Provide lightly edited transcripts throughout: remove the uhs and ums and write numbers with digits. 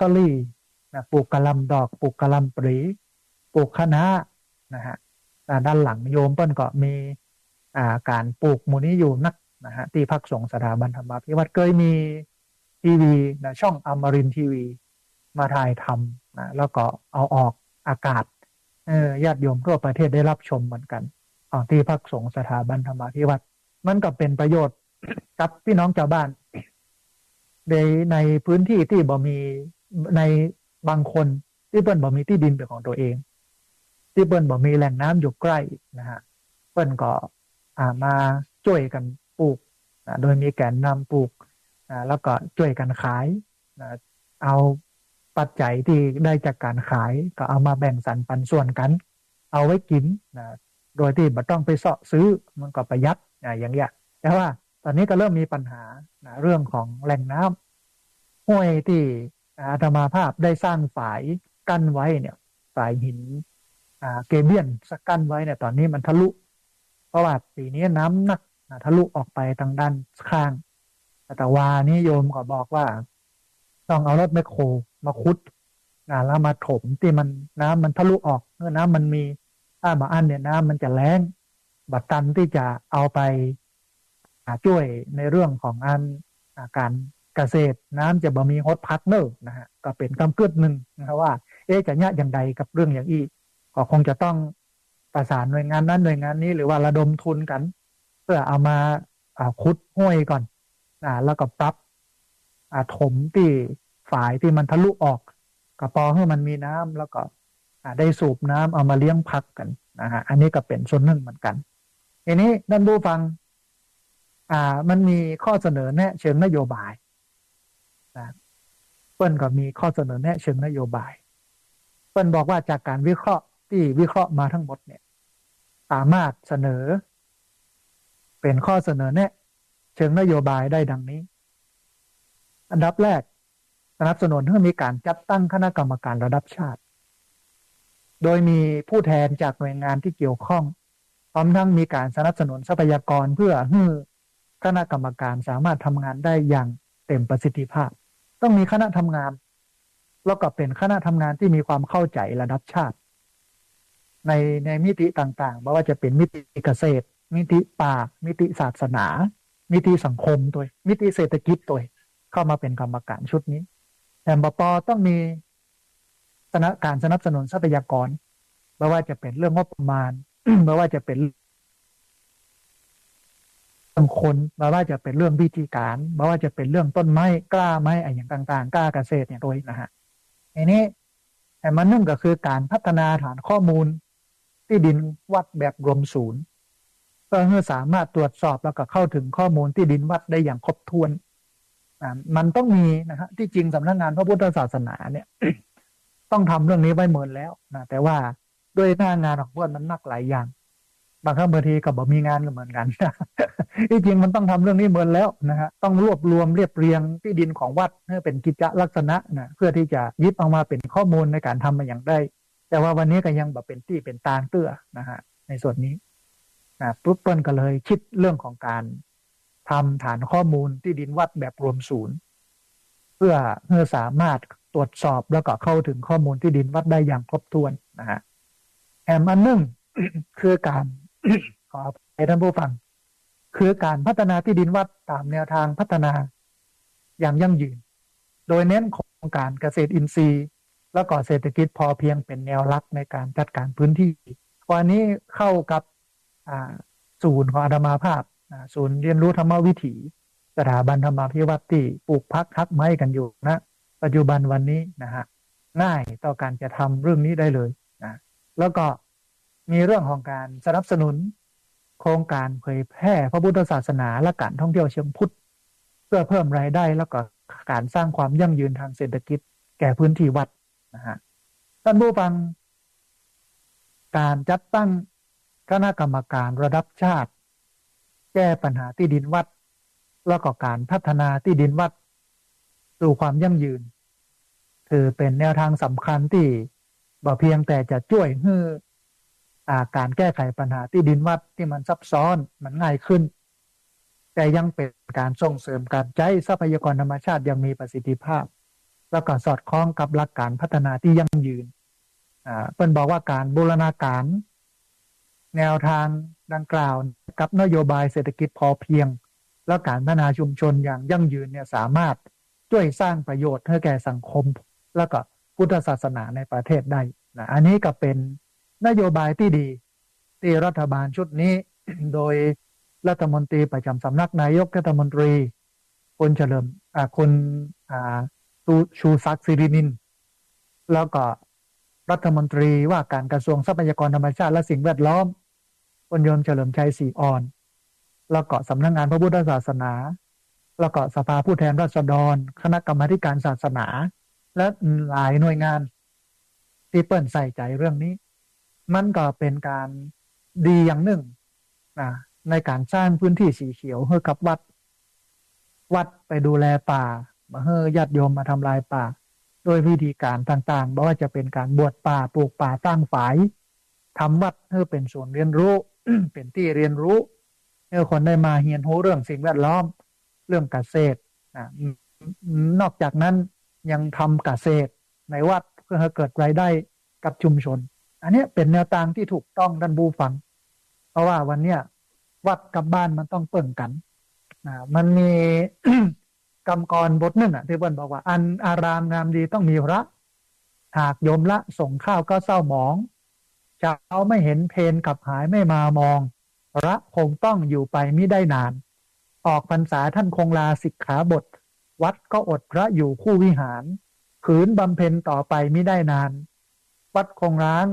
กอรี่นะปลูกกะหล่ำดอกปลูกกะหล่ำปลีปลูกคะน้านะฮะด้านหลังโยมเปิ้ลก็มีการปลูกหมูนี้อยู่นักนะฮะที่พักสงฆ์สถาบันธรรมาภิวัตรเคยมีทีวีนะช่องอมรินทร์ทีวีมาถ่ายทำนะแล้วก็เอาออกอากาศญาติโยมทั่วประเทศได้รับชมเหมือนกันที่พักสงฆ์สถาบันธรรมาภิวัตรมันก็เป็นประโยชน์กับพี่น้องชาวบ้านในในพื้นที่ที่บ่มีในบางคนที่เปิ้นบ่มีที่ดินเป็นของตัวเองที่เปิ้นบ่มีแหล่งน้ำอยู่ใกล้นะฮะเปิ้นก็มาช่วยกันปลูกโดยมีแกนนำปลูกแล้วก็ช่วยกันขายนะเอาปัจจัยที่ได้จากการขายก็เอามาแบ่งสรรปันส่วนกันเอาไว้กินนะโดยที่ไม่ต้องไปเสาะซื้อมันก็ประหยัดอย่างเงี้ยแต่ว่าตอนนี้ก็เริ่มมีปัญหาเรื่องของแหล่งน้ำห้วยที่อาตมาภาพได้สร้างฝายกั้นไว้เนี่ยฝายหินเกเบียนสักกั้นไว้เนี่ยตอนนี้มันทะลุเพราะว่าปีนี้น้ำหนักทะลุออกไปทางด้านข้างแต่ว่านี่โยมก็บอกว่าต้องเอารถแมคโครมาขุดแล้วมาถมที่มันน้ำมันทะลุออกเมื่อน้ำมันมีถ้ามาอันเนี่ยน้ำมันจะแล้งบัดตันที่จะเอาไปช่วยในเรื่องของการเกษตรน้ำจะบ่มีฮดพักเนอร์นะฮะก็เป็นคำกึศหนึ่งนะครับว่าจะยะอย่างใดกับเรื่องอย่างอีก็คงจะต้องประสานหน่วยงานนั้นหน่วยงานนี้หรือว่าระดมทุนกันเพื่อเอามาขุดห้วยก่อนแล้วก็ปรับถมที่ฝายที่มันทะลุออกกระปอให้มันมีน้ำแล้วก็ได้สูบน้ำเอามาเลี้ยงพักกันนะฮะอันนี้ก็เป็นส่วนหนึ่งเหมือนกันทีนี้ท่านผู้ฟังมันมีข้อเสนอแนะเชิงนโยบายนะเปิ้ลก็มีข้อเสนอแนะเชิงนโยบายเปิ้ลบอกว่าจากการวิเคราะห์ที่วิเคราะห์มาทั้งหมดเนี่ยสามารถเสนอเป็นข้อเสนอแนะเชิงนโยบายได้ดังนี้อันดับแรกสนับสนุนให้มีการจัดตั้งคณะกรรมการระดับชาติโดยมีผู้แทนจากหน่วยงานที่เกี่ยวข้องพร้อมทั้งมีการสนับสนุนทรัพยากรเพื่อให้คณะกรรมการสามารถทำงานได้อย่างเต็มประสิทธิภาพต้องมีคณะทำงานแล้วก็เป็นคณะทำงานที่มีความเข้าใจระดับชาติในมิติต่างๆไม่ว่าจะเป็นมิติเกษตรมิติป่ามิติศาสนามิติสังคมตัวมิติเศรษฐกิจตัวเข้ามาเป็นกรรมการชุดนี้แต่บปต้องมีการสนับสนุนทรัพยากรไม่ว่าจะเป็นเรื่องงบประมาณ ไม่ว่าจะเป็นเรื่องคนไม่ว่าจะเป็นเรื่องวิธีการไม่ว่าจะเป็นเรื่องต้นไม้กล้าไม้อะไรอย่างต่างๆกล้าเกษตรเนี่ยโดยนะฮะอันนี้แต่มันนึ่งก็คือการพัฒนาฐานข้อมูลที่ดินวัดแบบรวมศูนย์เพื่อให้สามารถตรวจสอบแล้วก็เข้าถึงข้อมูลที่ดินวัดได้อย่างครบถ้วนมันต้องมีนะฮะที่จริงสำนักงานพระพุทธศาสนาเนี่ย ต้องทำเรื่องนี้ไว้เหมือนแล้วนะแต่ว่าด้วยหน้างานของพวกมันหนักหลายอย่างบางครั้งบางทีก็บอกมีงานก็เหมือนกัน ที่จริงมันต้องทำเรื่องนี้เหมือนแล้วนะฮะต้องรวบรวมเรียบเรียงที่ดินของวัดให้เป็นกิจลักษณะนะเพื่อที่จะยึดเอามาเป็นข้อมูลในการทำมาอย่างได้แต่ว่าวันนี้ก็ยังแบบเป็นที่เป็นตางเตื้อนะฮะในส่วนนี้ปุ๊บเปิ้ลก็เลยคิดเรื่องของการทำฐานข้อมูลที่ดินวัดแบบรวมศูนย์เพื่อสามารถตรวจสอบแล้วก็เข้าถึงข้อมูลที่ดินวัดได้อย่างครบถ้วนนะฮะแอมอันหนึ่ง คือการ ขอให้ท่านผู้ฟังคือการพัฒนาที่ดินวัดตามแนวทางพัฒนาอย่างยั่งยืนโดยเน้นโครงการเกษตรอินทรีย์แล้วก็เศรษฐกิจพอเพียงเป็นแนวหลักในการจัดการพื้นที่วันนี้เข้ากับศูนย์ของอาตมาภาพศูนย์เรียนรู้ธรรมวิถีสถาบันธรรมาภิวัตน์ที่ปลูกพักฮักไม้กันอยู่นะปัจจุบันวันนี้นะฮะง่ายต่อการจะทำเรื่องนี้ได้เลยนะแล้วก็มีเรื่องของการสนับสนุนโครงการเผยแพร่พระพุทธศาสนาและการท่องเที่ยวเชิงพุทธเพื่อเพิ่มรายได้แล้วก็การสร้างความยั่งยืนทางเศรษฐกิจแก่พื้นที่วัดนะฮะท่านผู้ฟังการจัดตั้งคณะกรรมการระดับชาติแก้ปัญหาที่ดินวัดแล้วก็การพัฒนาที่ดินวัดสู่ความยั่งยืนถือเป็นแนวทางสำคัญที่บ่เพียงแต่จะช่วยให้การแก้ไขปัญหาที่ดินวัดที่มันซับซ้อนมันง่ายขึ้นแต่ยังเป็นการส่งเสริมการใช้ทรัพยากรธรรมชาติอย่างมีประสิทธิภาพ แล้วก็สอดคล้องกับหลักการพัฒนาที่ยั่งยืนเปิ้นบอกว่าการบูรณาการแนวทางดังกล่าวกับนโยบายเศรษฐกิจพอเพียงและการพัฒนาชุมชนอย่างยั่งยืนเนี่ยสามารถช่วยสร้างประโยชน์ให้แก่สังคมแล้วก็พุทธศาสนาในประเทศได้นะอันนี้ก็เป็นนโยบายที่ดีที่รัฐบาลชุดนี้ โดยรัฐมนตรีประจำสำนักนายกรัฐมนตรีคุณเฉลิมคุณชูศักดิ์สิรินินแล้วก็รัฐมนตรีว่าการกระทรวงทรัพยากรธรรมชาติและสิ่งแวดล้อมคุณโยมเฉลิมชัยศรีอ่อนแล้วก็สำนักงานพระพุทธศาสนาแล้วก็สภาผู้แทนราษฎรคณะกรรมาธิการศาสนาและหลายหน่วยงานที่เปิ้นใส่ใจเรื่องนี้มันก็เป็นการดีอย่างหนึ่งนะในการสร้างพื้นที่สีเขียวให้กับวัดไปดูแลป่ามาให้ญาติโยมมาทำลายป่าโดยวิธีการต่างๆไม่ว่าจะเป็นการบวชป่าปลูกป่าสร้างฝายทำวัดให้เป็นศูนย์เรียนรู้ เป็นที่เรียนรู้ให้คนได้มาเรียนรู้เรื่องสิ่งแวดล้อมเรื่องเกษตรนอกจากนั้นยังทำเกษตรในวัดเพื่อให้เกิดรายได้กับชุมชนอันนี้เป็นแนวทางที่ถูกต้องท่านผู้ฟังเพราะว่าวันเนี้ยวัดกับบ้านมันต้องเปิ่งกันมันมี กำกรบทหนึ่งที่เปิ้ลบอกว่าอันอารามงามดีต้องมีพระหากโยมละส่งข้าวก็เศร้าหมองเจ้าไม่เห็นเพนกับหายไม่มามองพระคงต้องอยู่ไปมิได้นานออกพรรษาท่านคงลาสิกขาบทวัดก็อดพระอยู่คู่วิหารขืนบำเพ็ญต่อไปมิได้นานวัดคงร้าง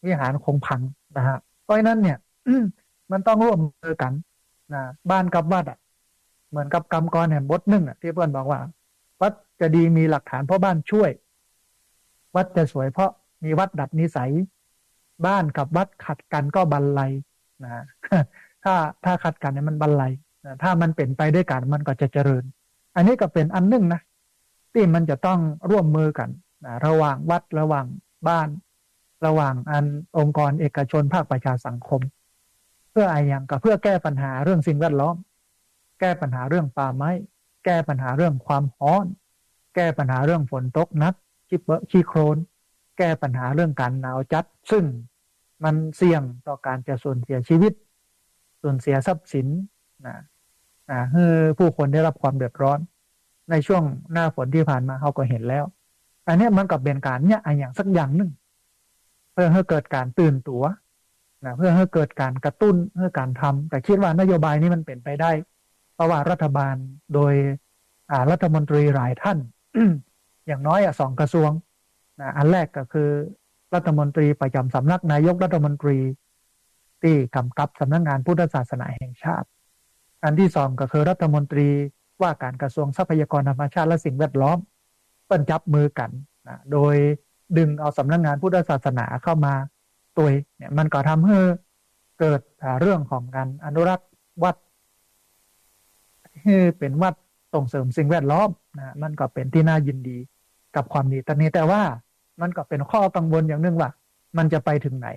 วิหารคงพังนะฮะเพราะฉะนั้นเนี่ย มันต้องร่วมมือกันนะบ้านกับวัดเหมือนกับกรรมกรแห่งบทหนึ่งที่เพื่อนบอกว่าวัดจะดีมีหลักฐานเพราะบ้านช่วยวัดจะสวยเพราะมีวัดดัดนิสัยบ้านกับวัดขัดกันก็บันไลนะ ถ้าขัดกันเนี่ยมันบันไลนะถ้ามันเป็นไปด้วยกันมันก็จะเจริญอันนี้ก็เป็นอันหนึ่งนะที่มันจะต้องร่วมมือกันนะระหว่างวัดระหว่างบ้านระหว่างองค์กรเอกชนภาคประชาสังคมเพื่ออะไรอย่างก็เพื่อแก้ปัญหาเรื่องสิ่งแวดล้อมแก้ปัญหาเรื่องป่าไม้แก้ปัญหาเรื่องความร้อนแก้ปัญหาเรื่องฝนตกหนักขี้โคลนแก้ปัญหาเรื่องการหนาวจัดซึ่งมันเสี่ยงต่อการจะสูญเสียชีวิตสูญเสียทรัพย์สินให้ผู้คนได้รับความเดือดร้อนในช่วงหน้าฝนที่ผ่านมาเขาก็เห็นแล้วอันนี้มันก็เป็นการเนี่ยอย่างสักอย่างหนึ่งเพื่อให้เกิดการตื่นตัวเพื่อให้เกิดการกระตุ้นเพื่อการทำแต่คิดว่านโยบายนี้มันเป็นไปได้เพราะว่ารัฐบาลโดยรัฐมนตรีหลายท่าน อย่างน้อย2 กระทรวงอันแรกก็คือรัฐมนตรีประจำสำนักนายกรัฐมนตรีที่กำกับสำนักงานพุทธศาสนาแห่งชาติอันที่สองก็คือรัฐมนตรีว่าการกระทรวงทรัพยากรธรรมชาติและสิ่งแวดล้อมเปิ้นจับมือกันโดยดึงเอาสำนักงานพุทธศาสนาเข้ามาตัวเนี่ยมันก็ทำให้เกิดเรื่องของการอนุรักษ์วัดให้เป็นวัดส่งเสริมสิ่งแวดล้อมมันก็เป็นที่น่ายินดีกับความดีตอนนี้แต่ว่ามันก็เป็นข้อกังวลอย่างหนึ่งว่ามันจะไปถึงไหน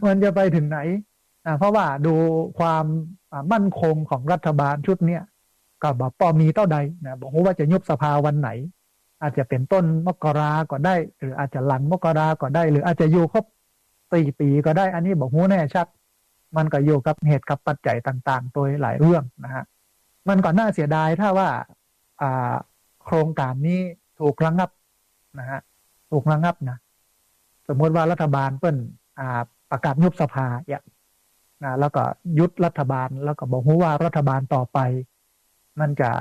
มันจะไปถึงไหนเพราะว่าดูความมั่นคงของรัฐบาลชุดเนี้ยก็บอกปอมีเท่าใดนะบอกว่าจะยุบสภาวันไหนอาจจะเป็นต้นมกราก็ได้หรืออาจจะหลังมกราก็ได้หรืออาจจะอยู่ครบ4 ปีก็ได้อันนี้บอกหูแน่ชัดมันก็อยู่กับเหตุกับปัจจัยต่างๆโดยหลายเรื่องนะฮะมันก็น่าเสียดายถ้าว่าโครงการนี้ถูกระงับนะฮะถูกระงับนะสมมติว่ารัฐบาลเปิ้นประกาศยุบสภาแล้วก็ยุบรัฐบาลแล้วก็บอกว่ารัฐบาลต่อไปมันจะ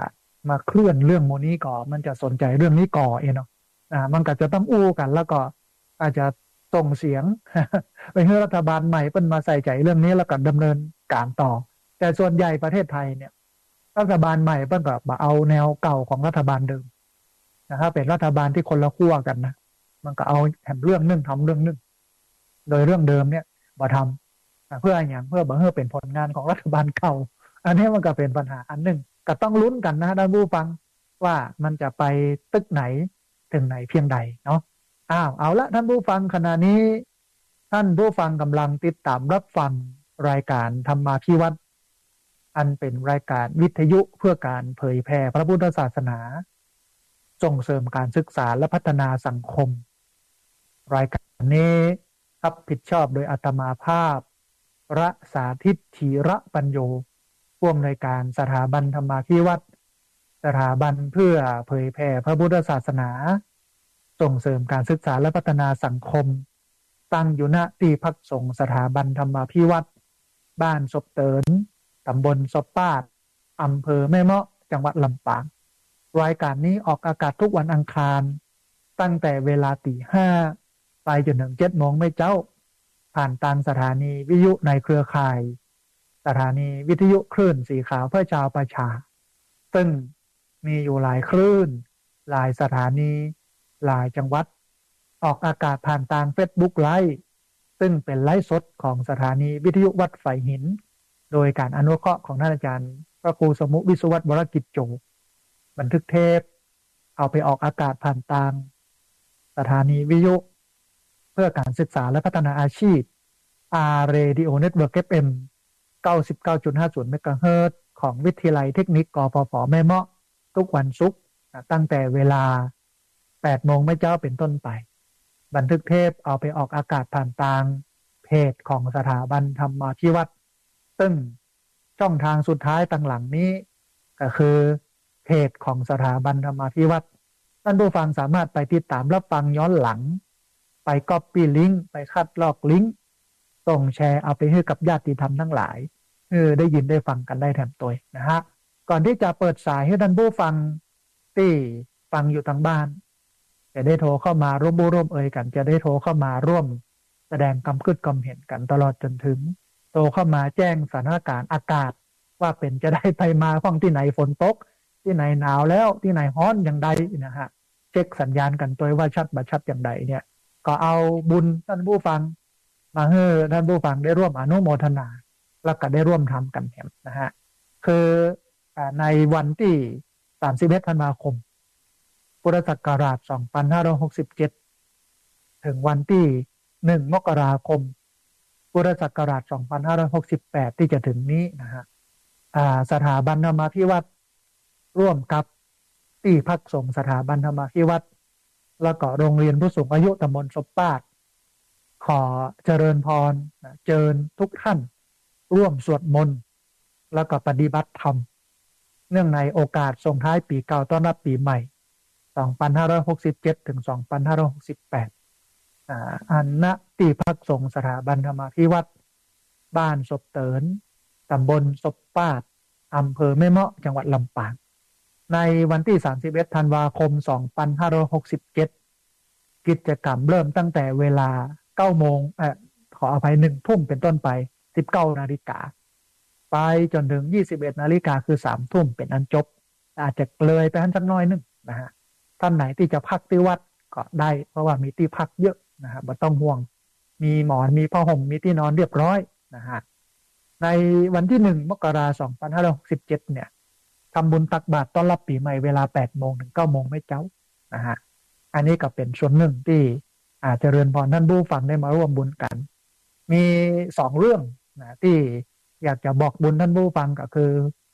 มาเคลื่อนเรื่องโมนี้ก่อมันจะสนใจเรื่องนี้ก่อเนาะมันก็จะต้องอู้กันแล้วก็อาจจะส่งเสียง ไปให้รัฐบาลใหม่เปิ้นมาใส่ใจเรื่องนี้แล้วก็ดำเนินการต่อแต่ส่วนใหญ่ประเทศไทยเนี่ยรัฐบาลใหม่เปิ้นก็เอาแนวเก่าของรัฐบาลเดิมนะครับเป็นรัฐบาลที่คนละขั้วกันนะมันก็เอาแถมเรื่องนึงทำเรื่องนึงโดยเรื่องเดิมเนี่ยมาทำเพื่ออย่างเพื่อบ่ให้เป็นผลงานของรัฐบาลเก่าอันนี้มันก็เป็นปัญหาอันหนึ่งก็ต้องลุ้นกันนะท่านผู้ฟังว่ามันจะไปตึกไหนถึงไหนเพียงใดเนาะเอาละท่านผู้ฟังขณะนี้ท่านผู้ฟังกำลังติดตามรับฟังรายการธรรมาภิวัตน์อันเป็นรายการวิทยุเพื่อการเผยแผ่พระพุทธศาสนา ส่งเสริมการศึกษาและพัฒนาสังคมรายการนี้รับผิดชอบโดยอาตมาภาพระสาธิตธีระปัญโยผู้อำนวยการสถาบันธรรมาภิวัตรสถาบันเพื่อเผยแผ่พระพุทธศาสนาส่งเสริมการศึกษาและพัฒนาสังคมตั้งอยู่ณที่พักสงฆ์สถาบันธรรมาภิวัตรบ้านศพเตินตำบลศพปาดอำเภอแม่เมาะจังหวัดลำปางรายการนี้ออกอากาศทุกวันอังคารตั้งแต่เวลาตี 5ไปจนถึง7 โมงไม่เจ้าผ่านทางสถานีวิทยุในเครือข่ายสถานีวิทยุคลื่นสีขาวเพื่อชาวประชาซึ่งมีอยู่หลายคลื่นหลายสถานีหลายจังหวัดออกอากาศผ่านทาง Facebook ไลฟ์ซึ่งเป็นไลฟ์สดของสถานีวิทยุวัดไฝหินโดยการอนุเคราะห์ของท่านอาจารย์พระครูสมุวิศวัตรวรกิจโจบันทึกเทปเอาไปออกอากาศผ่านทางสถานีวิทยุเพื่อการศึกษาและพัฒนาอาชีพ Radio Network FM 99.50 เมกะเฮิรตซ์ของวิทยาลัยเทคนิคกฟผแม่เมาะทุกวันศุกร์ตั้งแต่เวลา8 โมงไม่เจ้าเป็นต้นไปบันทึกเทปเอาไปออกอากาศผ่านทางเพจของสถาบันธรรมาภิวัตรซึ่งช่องทางสุดท้ายตั้งหลังนี้ก็คือเพจของสถาบันธรรมาภิวัตรท่านผู้ฟังสามารถไปติดตามรับฟังย้อนหลังไปก๊อปปี้ลิงก์ไปคัดลอกลิงก์ส่งแชร์เอาไปให้กับญาติธรรมทั้งหลายได้ยินได้ฟังกันได้แถมตัวนะฮะก่อนที่จะเปิดสายให้ท่านผู้ฟังที่ฟังอยู่ทางบ้านจะได้โทรเข้ามาร่วมบูร่วมเอ่ยกันจะได้โทรเข้ามาร่วมแสดงความคิดความเห็นกันตลอดจนถึงโทรเข้ามาแจ้งสถานการณ์อากาศว่าเป็นจะได้ไปมาฟังที่ไหนฝนตกที่ไหนหนาวแล้วที่ไหนร้อนอย่างใดนะฮะเช็คสัญญาณกันตัวว่าชัดบ่ชัดอย่างใดเนี่ยก็เอาบุญท่านผู้ฟังมาให้ท่านผู้ฟังได้ร่วมอนุโมทนาแล้วก็ได้ร่วมทำกันแถมนะฮะคือในวันที่31 ธันวาคมพุทธศักราช2567ถึงวันที่1 มกราคมพุทธศักราช2568ที่จะถึงนี้นะฮะสถาบันธรรมาภิวัตรร่วมกับที่พักสงฆ์สถาบันธรรมาภิวัตรแล้วก็โรงเรียนผู้สูงอายุตำบลศพปาดขอเจริญพรเชิญทุกท่านร่วมสวดมนต์แล้วก็ปฏิบัติธรรมเนื่องในโอกาสส่งท้ายปีเก่าต้อนรับปีใหม่2567ถึง2568อันณที่พักสงฆ์สถาบันธรรมาภิวัตรบ้านศพเตินตำบลศพปาดอำเภอแม่เมาะจังหวัดลำปางในวันที่31 ธันวาคม2567กิจกรรมเริ่มตั้งแต่เวลา9 โมงขออภัย1 ทุ่มเป็นต้นไป19 นาฬิกาไปจนถึง21 นาฬิกาคือ3 ทุ่มเป็นอันจบอาจจะเลยไปสักน้อยนึงนะฮะท่านไหนที่จะพักที่วัดก็ได้เพราะว่ามีที่พักเยอะนะฮะไม่ต้องห่วงมีหมอนมีผ้าห่มมีที่นอนเรียบร้อยนะฮะในวันที่1 มกราคม2567เนี่ยทำบุญตักบาตรต้อนรับปีใหม่เวลา8 โมงถึง9 โมงไม่เจ้านะฮะอันนี้ก็เป็นส่วนหนึ่งที่อาจจะเจริญพรท่านผู้ฟังได้มาร่วมบุญกันมี2 เรื่องนะที่อยากจะบอกบุญท่านผู้ฟังก็คือ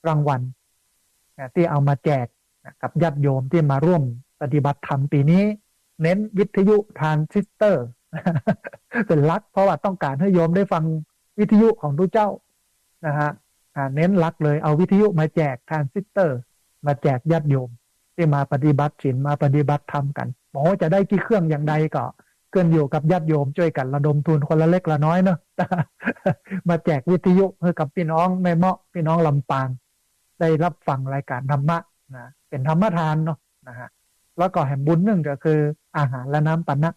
รางวัลที่เอามาแจกกับญาติโยมที่มาร่วมปฏิบัติธรรมปีนี้เน้นวิทยุทรานซิสเตอร์ เป็นหลักเพราะว่าต้องการให้โยมได้ฟังวิทยุของทุกเจ้านะฮะเน้นหลักเลยเอาวิทยุมาแจกทรานซิสเตอร์มาแจกญาติโยมที่มาปฏิบัติศีลมาปฏิบัติธรรมกันบอกว่าจะได้กี่เครื่องอย่างใดก็ขึ้นอยู่กับญาติโยมช่วยกันระดมทุนคนละเล็กละน้อยเนาะ มาแจกวิทยุให้กับพี่น้องแม่เมาะพี่น้องลำปางได้รับฟังรายการธรรมะนะเป็นธรรมทานเนาะนะฮะแล้วก็แห่งบุญหนึ่งก็คืออาหารและน้ำปันนะ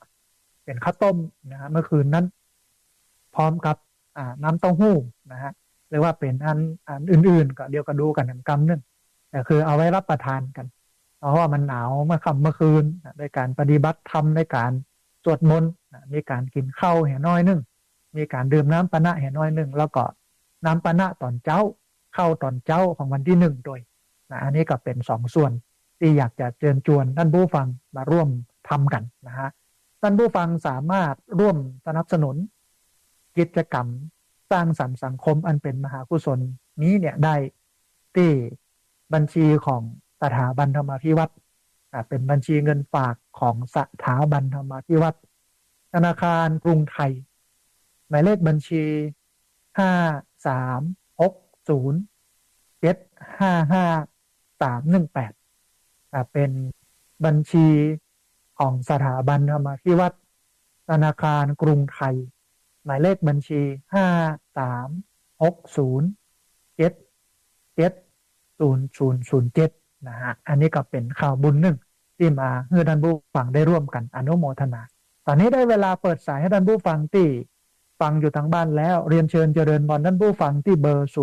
เป็นข้าวต้มนะฮะเมื่อคืนนั้นพร้อมกับน้ำเต้าหู้นะฮะหรือว่าเป็นอันอื่นๆก็เดียวก็ดูกันกำนึงแต่คือเอาไว้รับประทานกันเพราะว่ามันหนาวเมื่อค่ำเมื่อคืนในการปฏิบัติธรรมในการสวดมนต์มีการกินข้าวแห่น้อยนึงมีการดื่มน้ำปานะแห่น้อยนึงแล้วก็น้ำปานะตอนเช้าเข้าตอนเช้าของวันที่1โดยอันนี้ก็เป็น2 ส่วนที่อยากจะเชิญชวนท่านผู้ฟังมาร่วมทำกันนะฮะท่านผู้ฟังสามารถร่วมสนับสนุนกิจกรรมสร้างสรรค์สังคมอันเป็นมหากุศลนี้เนี่ยได้ที่บัญชีของสถาบันธรรมาภิวัตร เป็นบัญชีเงินฝากของสถาบันธรรมาภิวัตน์ธนาคารกรุงไทยหมายเลขบัญชี5360755318เป็นบัญชีของสถาบันธรรมาภิวัตน์ธนาคารกรุงไทยหมายเลขบัญชี536077700007นะฮะอันนี้ก็เป็นข่าวบุญหนึ่งที่มาให้ท่านผู้ฟังได้ร่วมกันอนุโมทนาตอนนี้ได้เวลาเปิดสายให้ท่านผู้ฟังที่ฟังอยู่ทางบ้านแล้วเรียนเชิญเจริญพรท่านผู้ฟังที่เบอร์064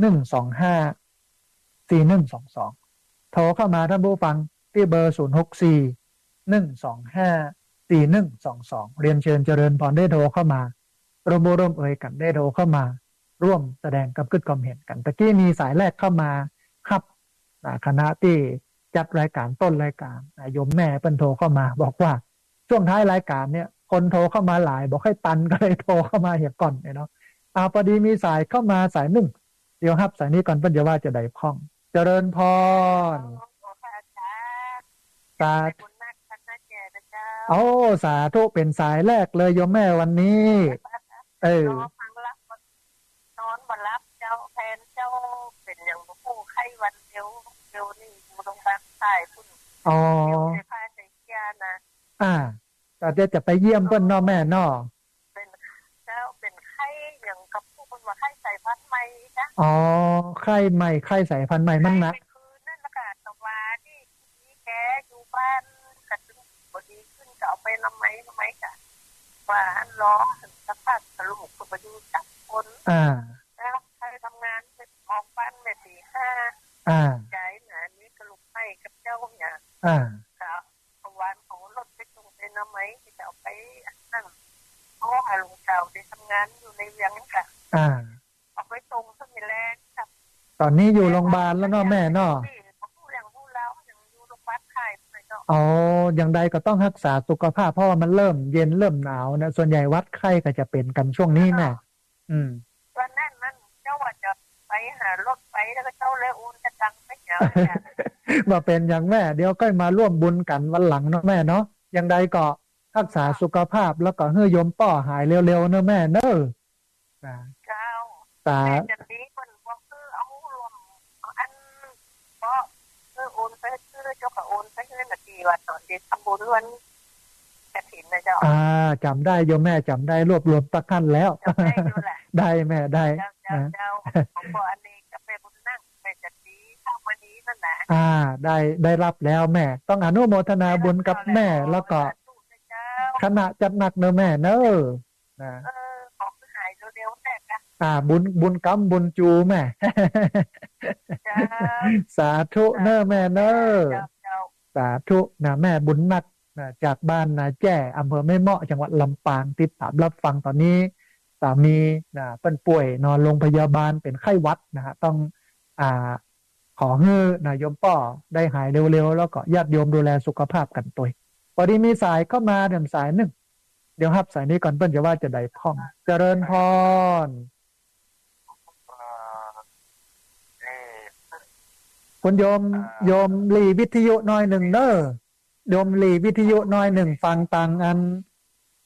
125 4122โทรเข้ามาท่านผู้ฟังที่เบอร์064 125 4122เรียนเชิญเจริญพรได้โทรเข้ามาร่วมเอ่ยกันได้โทรเข้ามาร่วมแสดงกับขึ้นความเห็นกันตะกี้มีสายแรกเข้ามาครับคณะที่จัดรายการต้นรายการโยมแม่เป็นโทรเข้ามาบอกว่าช่วงท้ายรายการเนี่ยคนโทรเข้ามาหลายบอกให้ตันก็เลยโทรเข้ามาเหี่ยก่อนเนาะพอดีมีสายเข้ามาสายหนึ่งเดี๋ยวครับสายนี้ก่อนเพิ่นจะว่าจะได้พ้องเจริญพรสาธุโอ้สาธุเป็นสายแรกเลยโยมแม่วันนี้นอนมารับเจ้าแทนเจ้าเป็นอย่างผู้ไข้วันเดียวนี่อยู่โรงพยาบาลใต้คุณอ๋อเดี๋ยวจะพาใจเกียนะแต่เดี๋ยวจะไปเยี่ยมเพิ่นเนาะแม่เนาะเป็นเจ้าเป็นไข้อย่างกับผู้คนว่าไข้สายพันธุ์ใหม่จ้ะอ๋อไข้ใหม่ไข้สายพันธุ์ใหม่มันนะคือนั่นอากาศตะวันที่แกอยู่บ้านกระตุ้นพอดีขึ้นก็เอาไปน้ำไม้กะว่าล้อสภาพสรุปก็ไปดูจับคนแล้วใครทำงานเป็นออกบ้านใน4-5ใจหนานี้กระลุกให้กับเจ้าเนี่ยกับประวันของรถไปตรงเป็นน้ำไม้ที่จะเอาไปนั่นเพราะว่าลุงเก่าได้ทำงานอยู่ในเวียงค่ะเอาไปตรงขึ้นไปแล้วครับตอนนี้อยู่โรงพยาบาลแล้วเนาะแม่เนาะอ๋ออย่างใดก็ต้องรักษาสุขภาพเพราะว่ามันเริ่มเย็นเริ่มหนาวนะส่วนใหญ่วัดไข้ก็จะเป็นกันช่วงนี้แม่วันนั้นเจ้าว่าจะไปหารถไปแล้วก็เจ้าเลยโอนจะตังไม่เหรอมาเป็นอย่างแม่เดี๋ยวก็มาร่วมบุญกันวันหลังเนาะแม่เนาะอย่างใดก็รักษาสุขภาพแล้วก็ให้โยมป้อหายเร็วๆเนอะแม่เนอะเจ้าตาจะดีมันว่าคือเอารวมอันก็โอนไปซื้อเจ้าก็โอนไปเงินนาทีว่าตอนเด็กทำบุญวันกฐินนะเจ้าจำได้โยมแม่จำได้รวบรวมตะขั้นแล้วได้แม่ได้เจ้าของบ่อันนี้ก็เป็นบุญนั่งเป็นจัดดีทำวันนี้นั่นแหละได้รับแล้วแม่ต้องอนุโมทนาบุญกับแม่แล้วก็คณะจัดหนักเนอะแม่เนอะของหายเร็วๆแน่ค่ะบุญกรรมบุญจูแม่สาธุเนอะแม่เนอะสาธุนะแม่บุญนักจากบ้านนาแจ้อำเภอแม่เมาะจังหวัดลำปางติดตามรับฟังตอนนี้สามีเป็นป่วยนอนโรงพยาบาลเป็นไข้หวัดนะฮะต้องขอให้นายโยมป้อได้หายเร็วๆแล้วก็ญาติโยมดูแลสุขภาพกันตัวพอดีมีสายเข้ามาเดี๋ยวสายหนึ่งเดี๋ยวครับสายนี้ก่อนเปิ้ลจะว่าจะได้พ้องเจริญพรคุณโยมลีวิทยุน้อยหนึ่งเนอะโยมลีวิทยุน้อยหนึ่งฟังต่างอัน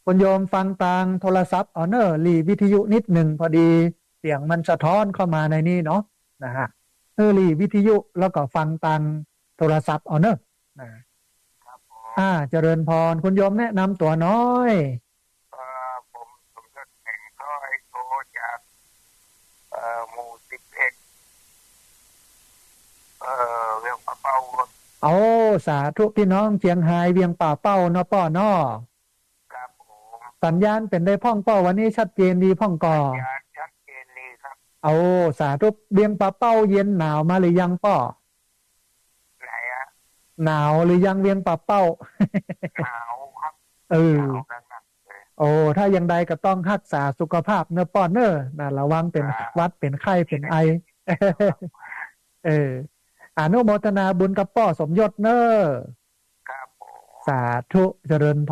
คุณโยมฟังต่างโทรศัพท์เนอะลีวิทยุนิดหนึ่งพอดีเสียงมันสะท้อนเข้ามาในนี้เนาะนะฮะลีวิทยุแล้วก็ฟังต่างโทรศัพท์เนอะเจริญพรคุณโยมแนะนำตัวน้อยผมสมยศแห่งร้อยโทจากหมู่11เวียงป่าเป้าสาธุพี่น้องเชียงไฮ้เวียงป่าเป้าเนาะป้อเนาะครับผมสัญญาณเป็นได้พ่องป้อวันนี้ชัดเจนดีพ่องก่อสัญญาณชัดเจนดีครับสาธุเวียงป่าเป้าเย็นหนาวมาหรือยังป้อไหนอะหนาวหรือยังเวียงป่าเป้าหนาวครับถ้ายังใดก็ต้องรักษาสุขภาพเนอะป้อเนอะระวังเป็นหวัดเป็นไข้เป็นไออนุโมทนาบุญกับป้อสมยศเนอะสาธุเจริญพ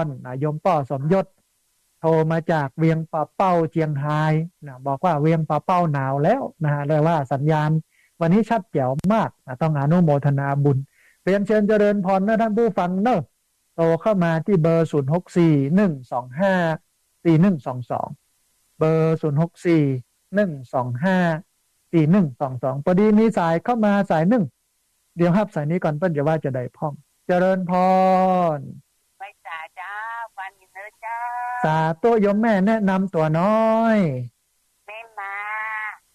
รโยมป้อสมยศโทรมาจากเวียงป่าเป้าเจียงไฮ้บอกว่าเวียงป่าเป้าหนาวแล้วเลยว่าสัญญาณวันนี้ชัดแจ๋วมากต้องอนุโมทนาบุญ เรียนเชิญเจริญพรนะท่านผู้ฟังเนอะโทรเข้ามาที่เบอร์0641254122เบอร์0641254122พอดีมีสายเข้ามาสายหนึ่งเดี๋ยวครับสายนี้ก่อนเปิ้ลจะว่าจะได้พ้องเจริญพรไม่จ่าจ้าวันนี้เนอะจ้าสาธุโยมแม่แนะนำตัวน้อยแม่มา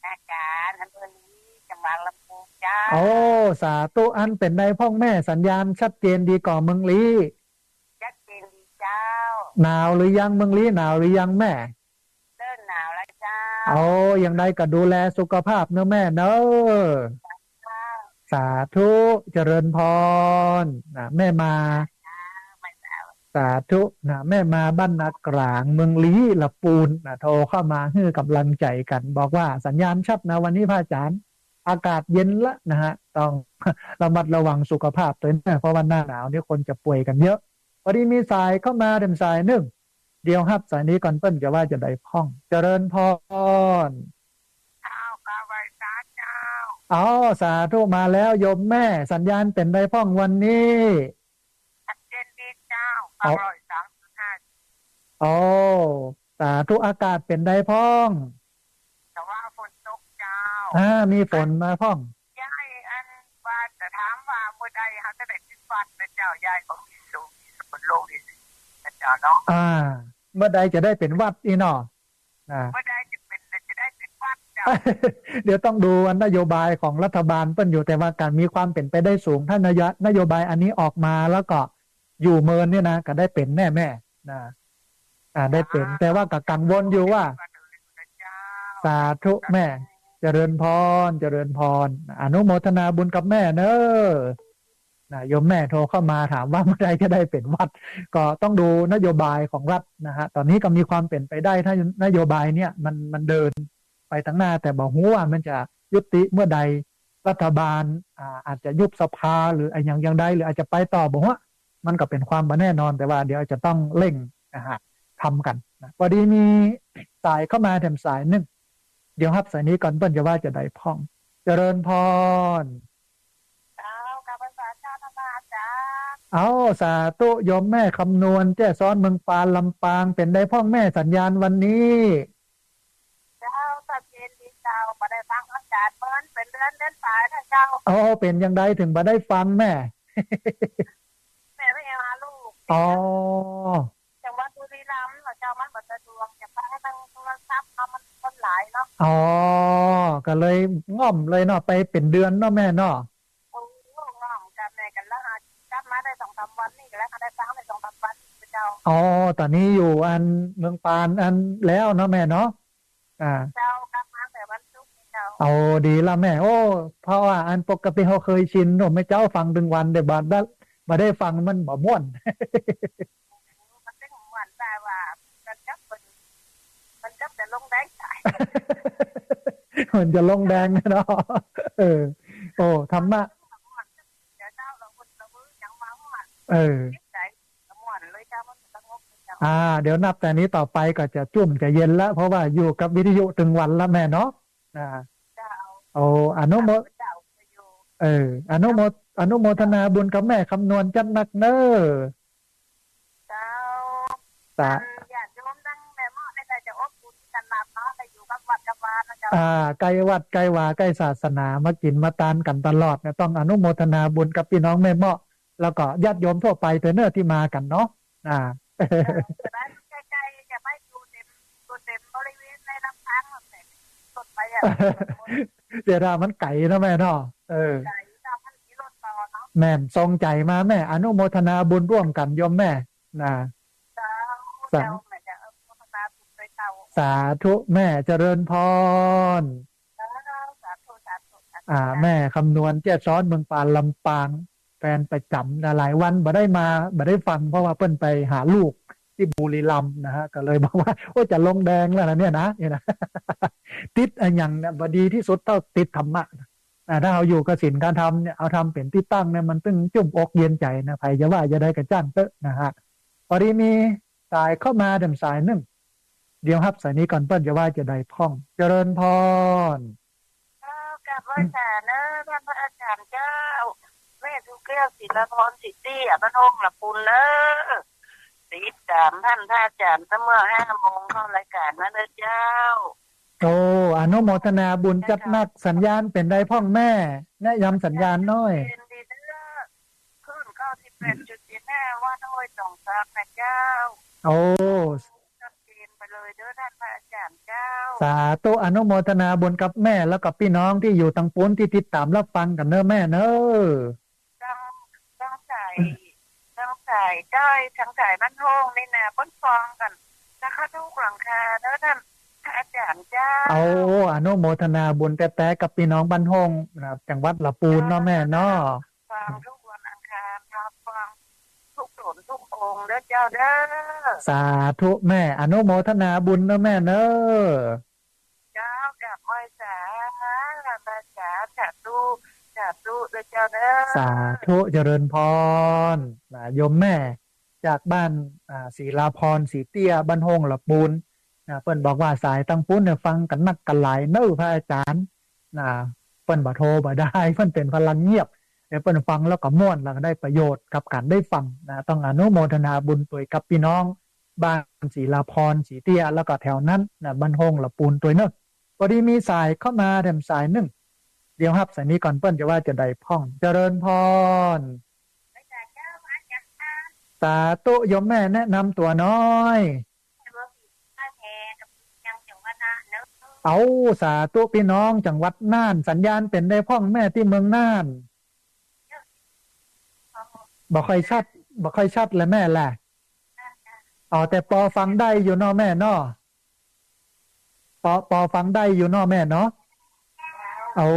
อาจารย์อำเภอนี้จังหวัดลำพูนจ้าโอ้สาธุอันเป็นในพ่องแม่สัญญาณชัดเจนดีก่อเมืองลีชัดเจนดีเจ้าหนาวหรือยังเมืองลีหนาวหรือยังแม่เริ่มหนาวแล้วเจ้าโอ้อย่างไรก็ดูแลสุขภาพเนอะแม่เนอะสาธุเจริญพรนะแม่มาสาธุนะแม่มาบ้านนากลางเมืองลี้ละปูนนะโทรเข้ามาให้กำลังใจกัน บอกว่าสัญญาณชัดนะวันนี้พระอาจารย์อากาศเย็นละนะฮะต้องระมัดระวังสุขภาพตัวเองเพราะวันหน้าหนาวนี่คนจะป่วยกันเยอะพอดีมีสายเข้ามาเดิมสายหนึ่งเดียวครับสายนี้ก่อนเปิ้ลจะว่าจะได้พ้องเจริญพรอ๋อสาธุมาแล้วโยมแม่สัญญาณเป็นได้พ้องวันนี้ชัดเจนดีเจ้า103.5โอ้สาธุอากาศเป็นได้พ้องแต่ว่าฝนตกเจ้ามีฝนมาพ้องยายอันว่าจะถามว่าเมื่อใดเขาจะได้ติดวัดนะเจ้ายายของมีสูงที่สุดโลกนี่นะเจ้าเนาะเมื่อใดจะได้เป็นวัดอีนอเมื่อใดจะได้เป็นวัดเจ้า เดี๋ยวต้องดูนโยบายของรัฐบาลเปิ้นอยู่แต่ว่าการมีความเป็นไปได้สูงถ้านโยบายอันนี้ออกมาแล้วก็อยู่เมินเนี่ยนะก็ได้เป็นแน่แม่นะได้เป็นแต่ว่าก็กังวลอยู่ว่าสาธุแม่เจริญพรเจริญพรอนุโมทนาบุญกับแม่เนอะโยมแม่โทรเข้ามาถามว่าเมื่อไรจะได้เป็นวัดก็ต้องดูนโยบายของรัฐนะฮะตอนนี้ก็มีความเป็นไปได้ถ้านโยบายเนี่ยมันเดินไปทั้งหน้าแต่บอกว่ามันจะยุติเมื่อใดรัฐบาลอาจจะยุบสภาหรืออย่างใดหรืออาจจะไปต่อบอกว่ามันก็เป็นความไม่แน่นอนแต่ว่าเดี๋ยวจะต้องเร่งนะฮะทำกันนะพอดีมีสายเข้ามาแถมสายหนึ่งเดี๋ยวครับสายนี้ก่อนเปิ้ลจะว่าจะได้พ้องเจริญพรเอาสาธุโยมแม่คำนวณแจ้ซ้อนเมืองปานลำปางเป็นได้พ่องแม่สัญญาณวันนี้เจ้าตะเกียนดีเจ้าบ่ได้ฟังอากาศเปิ้นเป็นเดือนปลายนะเจ้าเป็นยังไงถึงบ่ได้ฟังแม่ไม่เอาลูกจังหวัดบุรีรัมย์เจ้ามันบ่สะดวกจะไปให้ทางโทรศัพท์มันคนหลายเนาะก็เลยง่อมเลยเนาะไปเป็นเดือนเนาะแม่เนาะง่อมกันแม่กันแล้วกลับมาได้2-3 วันนี่แล้วได้ฟังได้2-3 วันเจ้าตอนนี้อยู่อันเมืองปานอันแล้วเนาะแม่เนาะเจ้ากลับมาแต่วันศุกร์เจ้าดีละแม่เพราะว่าอันปกติเขาเคยชินเนาะแม่เจ้าฟังถึงวันแต่บัดได้ฟังมันบ่ม่วนมันเป็นม่วนแต่ว่ามันจับจะลงแดงใช่มันจะลงแดงเนาะธรรมะเดี๋ยวนับแต่นี้ต่อไปก็จะจุ่มจะเย็นแล้วเพราะว่าอยู่กับวิทยุถึงวันละแม่เนาะอนุโมอนุโมทนาบุญกับแม่คำนวณจัดนักเนอสาญาติโยมดังแม่หม้อได้จะอบอุ่นกันนับเนาะได้อยู่กับวัดกับวานะเจ้าใกล้วัดใกล้วาใกล้ศาสนามากินมาทานกันตลอดเนี่ยต้องอนุโมทนาบุญกับพี่น้องแม่หม้อแล้วก็ญาติโยมทั่วไปเนอที่มากันเนาะใกล้ๆจะไม่ดูเต็มบริเวณในลำพังแบบสดไปเดี๋ยวมันไก่นะแม่เนาะไก่เราพันกิโลต่อเนาะแม่ทรงใจมาแม่อนุโมทนาบุญร่วมกันโยมแม่สาธุแม่เจริญพรแม่คำนวณแจ้ซ้อนเมืองปานลำปางแฟนไปจำหลายวันบ่ได้มาบ่ได้ฟังเพราะว่าเพิ่นไปหาลูกที่บุรีรัมย์นะฮะก็เลยบอกว่าจะลงแดงแล้วนะเนี่ยนะติดอย่างเนี่ยบดีที่สุดเท่าติดธรรมะถ้าเราอยู่กับศีลการทำเนี่ยเอาทำเป็นที่ตั้งเนี่ยมันตึงจุ่มอกเย็นใจนะใครจะว่าจะได้กระจ้างเตอะนะฮะพอดีมีสายเข้ามาเดิมสายหนึ่งเดี๋ยวครับสายนี้ก่อนเปิ้ลจะว่าจะได้พ้องเจริญพรกับอาจารย์นะท่านพระอาจารย์เจ้าแม่ทุกแก้ ศิลพรสิทธิ์บ้านโฮงละปุนเนอะติดตามท่านพระอาจารย์เสมอ5 โมงเข้ารายการนะเด้อเจ้าโอ้อนุโมทนาบุญจัดนักสัญญาณเป็นได้พ่องแม่แนะยำสัญญาณน้อยเป็นดีเด้อขึ้น98.75ว่าน้อยต้องซักนะเจ้าโอ้ชัดเจนไปเลยเด้อท่านพระอาจารย์เจ้าสาธุอนุโมทนาบุญกับแม่แล้วกับพี่น้องที่อยู่ตังปุ้นที่ติดตามรับฟังกันเนอะแม่เนอะต้องใส่จ้อยทั้งใส่บ้านโฮงนี่นะป้นฟองกันนะคะทุกหลังคาเด้อท่านพระอาจารย์เจ้าเอาอนุโมทนาบุญแต่กับพี่น้องบ้านโฮงนะครับจังหวัดละปูนเนาะแม่เนาะฟังทุกวันอังคารรับฟังทุกโสนทุกองค์เด้อเจ้าเด้อสาธุแม่อนุโมทนาบุญเนอะแม่เนอะเจ้ากับมอยสาละมาสาสาธุเด้อเจ้าเด้อสาธุเจริญพรโยมแม่จากบ้านศรีลาพรศรีเตี้ยบ้านโฮงละปูนเปิ้นบอกว่าสายตังปุ้นเนี่ยฟังกันนักกันหลายเน้อพระอาจารย์เปิ้นบ่โทรบ่ได้เปิ้นเป็นพลังเงียบเปิ้นฟังแล้วก็ม่วนแล้วก็ได้ประโยชน์กับการได้ฟังต้องอนุโมทนาบุญตัวกับพี่น้องบ้านศรีลาพรศรีเตี้ยแล้วก็แถวนั้นบ้านโฮงละปูนตัวเน้อพอดีมีสายเข้ามาแถมสายหนึ่งเดี๋ยวครับสายนี้ก่อนเปิ้นจะว่าจะได้พ่องเจริญพรสาธุโยมแม่แนะนำตัวน้อยเอาสาธุพี่น้องจังหวัดน่านสัญญาณเป็นได้พ่องแม่ที่เมืองน่านบ่ค่อยชัดเลยแม่แหละแต่ปอฟังได้อยู่เนาะแม่เนาะปอฟังได้อยู่เนาะแม่เนาะเอา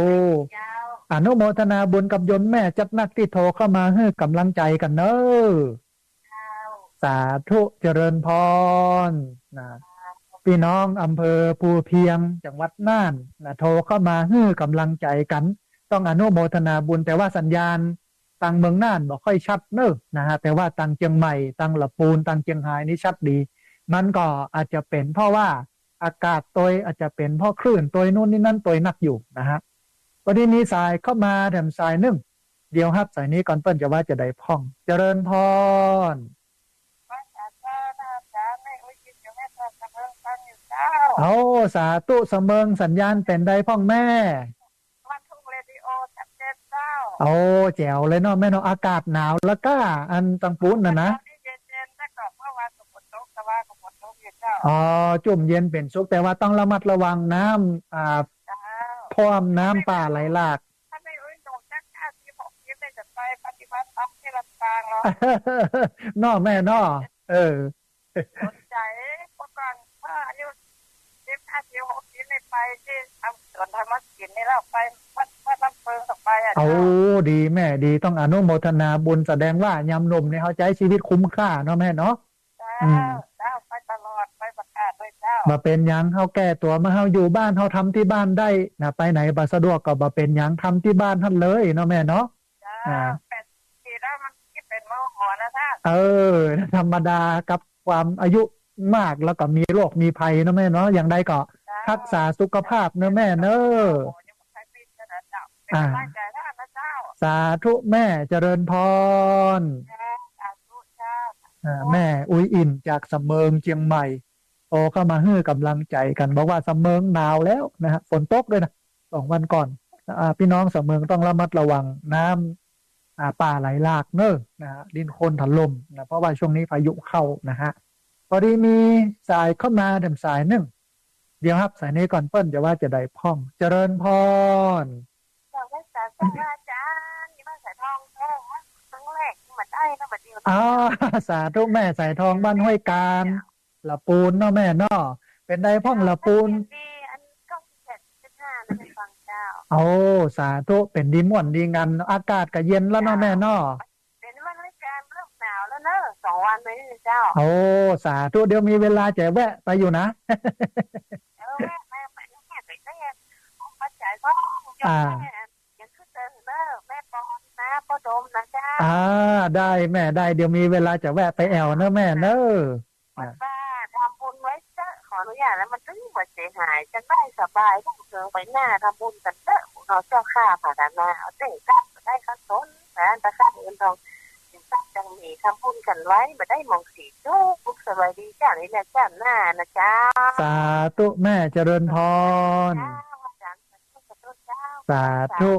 อนุโมทนาบุญกับโยมแม่จัดนักที่โทรเข้ามาให้กำลังใจกันเนอะสาธุเจริญพรพี่น้องอำเภอภูเพียงจังหวัดน่านโทรเข้ามาให้กำลังใจกันต้องอนุโมทนาบุญแต่ว่าสัญญาณตังเมืองน่านบอกค่อยชัดเนอะนะฮะแต่ว่าตังเชียงใหม่ตังละปูนตังเชียงรายนี่ชัดดีมันก็อาจจะเป็นเพราะว่าอากาศตัวอาจจะเป็นเพราะคลื่นตัวนู่นนี่นั่นตัวนักอยู่นะฮะวันนี้มีสายเข้ามาแถมสายหนึ่งเดียวครับสายนี้ก่อนเปิ้ลจะว่าจะได้พ่องเจริญพรเอาสาธุเสมิงสัญญาณเป็นได้พ่องแม่มันทุ่งเรดิโอชัดเจนเจ้าเอาแจ๋วเลยเนาะแม่เนาะอากาศหนาวแล้วก็อันตังปุ้นนะอ๋อจุ่มเย็นเป็นสุขแต่ว่าต้องระมัดระวังน้ำท่วมน้ำป่าไหลหลากถ้าไม่รู้โดนจักรที่ผมยิ้มได้จะไปปฏิบัติธรรมที่ลำปางเหรอน้อแม่น้อสนใจประกันถ้าอายุ15-16ในไปที่ทำสวนธรรมกิจนี่แล้วไปวัดน้ำเพิงต่อไปดีแม่ดีต้องอนุโมทนาบุญแสดงว่ายำนมเนี่ยเขาใจชีวิตคุ้มค่าเนาะแม่เนาะเจ้าไปตลอดไปประกาศด้วยเจ้ามาเป็นยังเขาแก้ตัวมาเขาอยู่บ้านเขาทำที่บ้านได้นะไปไหนบ่สะดวกก็มาเป็นยังทำที่บ้านท่านเลยเนาะแม่เนาะ8 ปีแล้วมันคิดเป็นมหอนะท่านธรรมดากับความอายุมากแล้วก็มีโรคมีภัยเนาะแม่เนาะอย่างใดก็รักษาสุขภาพเนาะแม่เนาะสาธุแม่เจริญพรแม่อุ้ยอินจากสำเมิงเชียงใหม่โอเข้ามาให้กำลังใจกันบอกว่าสำเมิงหนาวแล้วนะฮะฝนตกด้วยนะ2 วันก่อนพี่น้องสำเมิงต้องระมัดระวังน้ำป่าไหลหลากเนอะนะฮะดินโคลนถล่มนะเพราะว่าช่วงนี้พายุเข้านะฮะพอดีมีสายเข้ามาแถมสายหนึ่งเดี๋ยวครับสายนี้ก่อนเปิ้ลจะว่าจะได้พ่องเจริญพรอาจารย์นี่มาสายทองแท้ครั้งแรกที่มาได้นะมาเดียวสาธุแม่สายทองบ้านห้วยการละปูนเนาะแม่เนาะเป็นได้พ่องละปูนอัน97.5นะฟังเจ้าสาธุเป็นดีม่วนดีงานอากาศก็เย็นแล้วเนาะแม่เนาะเป็นวันห้วยการเริ่มหนาวแล้วเนอะ2 วันเลยเจ้าสาธุเดี๋ยวมีเวลาจะแวะไปอยู่นะแม่ไปได้ปัจจัยก็ยังขึ้นเดินเนอะแม่ปอนนะพ่อดมนะเจ้าได้แม่ได้เดี๋ยวมีเวลาจะแวะไปแอวเนอะแม่เนอะป้าทำบุญไว้เจ้าขออนุญาตแล้วมันตึ้งหัวเสียหายจะได้สบายต้องเชิงไปหน้าทำบุญกันเจ้าเราเจ้าข้าผ่านาเอาเต้กันได้ขั้นต้น นะตาข้าเงินทองจังมีคำพูดกันไว้มาได้มองสีจุกสบายดีจ้าเลยนะจ้าหน้านะจ้าสาธุแม่เจริญพรสาธุ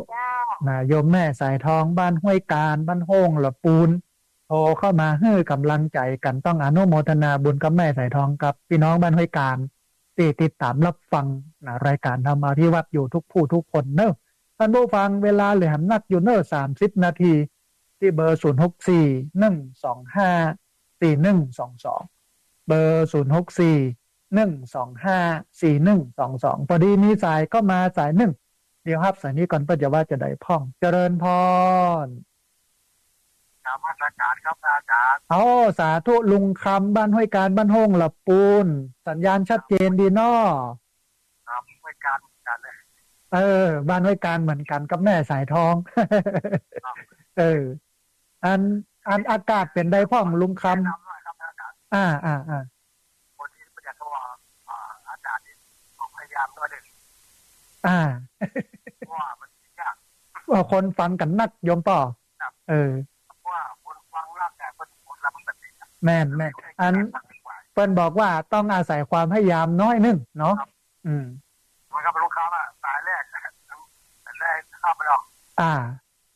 นะโยมแม่สายทองบ้านห้วยการบ้านโฮงละปูนโทรเข้ามาให้กำลังใจกันต้องอนุโมทนาบุญกับแม่สายทองกับพี่น้องบ้านห้วยการที่ติดตามรับฟังนะรายการธรรมาธิวัดอยู่ทุกผู้ทุกคนเนอะท่านผู้ฟังเวลาเหลือนักอยู่เนอะ30 นาทีที่เบอร์0641254122เบอร์0641254122พอดีมีสายก็มาสายหนึ่งเดี๋ยวครับสายนี้ก่อนเพื่อจะว่าจะได้พ่องเจริญพรนมัสการครับอาจารย์เอาสาธุลุงคำบ้านห้วยการบ้านโฮงหลับปูนสัญญาณชัดเจนดีนอครับห้วยการกันเลยบ้านห้วยการเหมือนกันกับแม่สายทองอันอากาศเป็นได้พ่องลุงคำคนที่ประหยัดตัวอาจารย์พยายามด้วยหนึ่งว่ามันยากว่าคนฟังกันนักยมป่อว่าคนฟังรักแต่คนรับแบบนี้แม่นอันเปิ้นบอกว่าต้องอาศัยความพยายามน้อยนึงเนาะมันก็เป็นลูกค้าสายแรกเข้าไปหรอก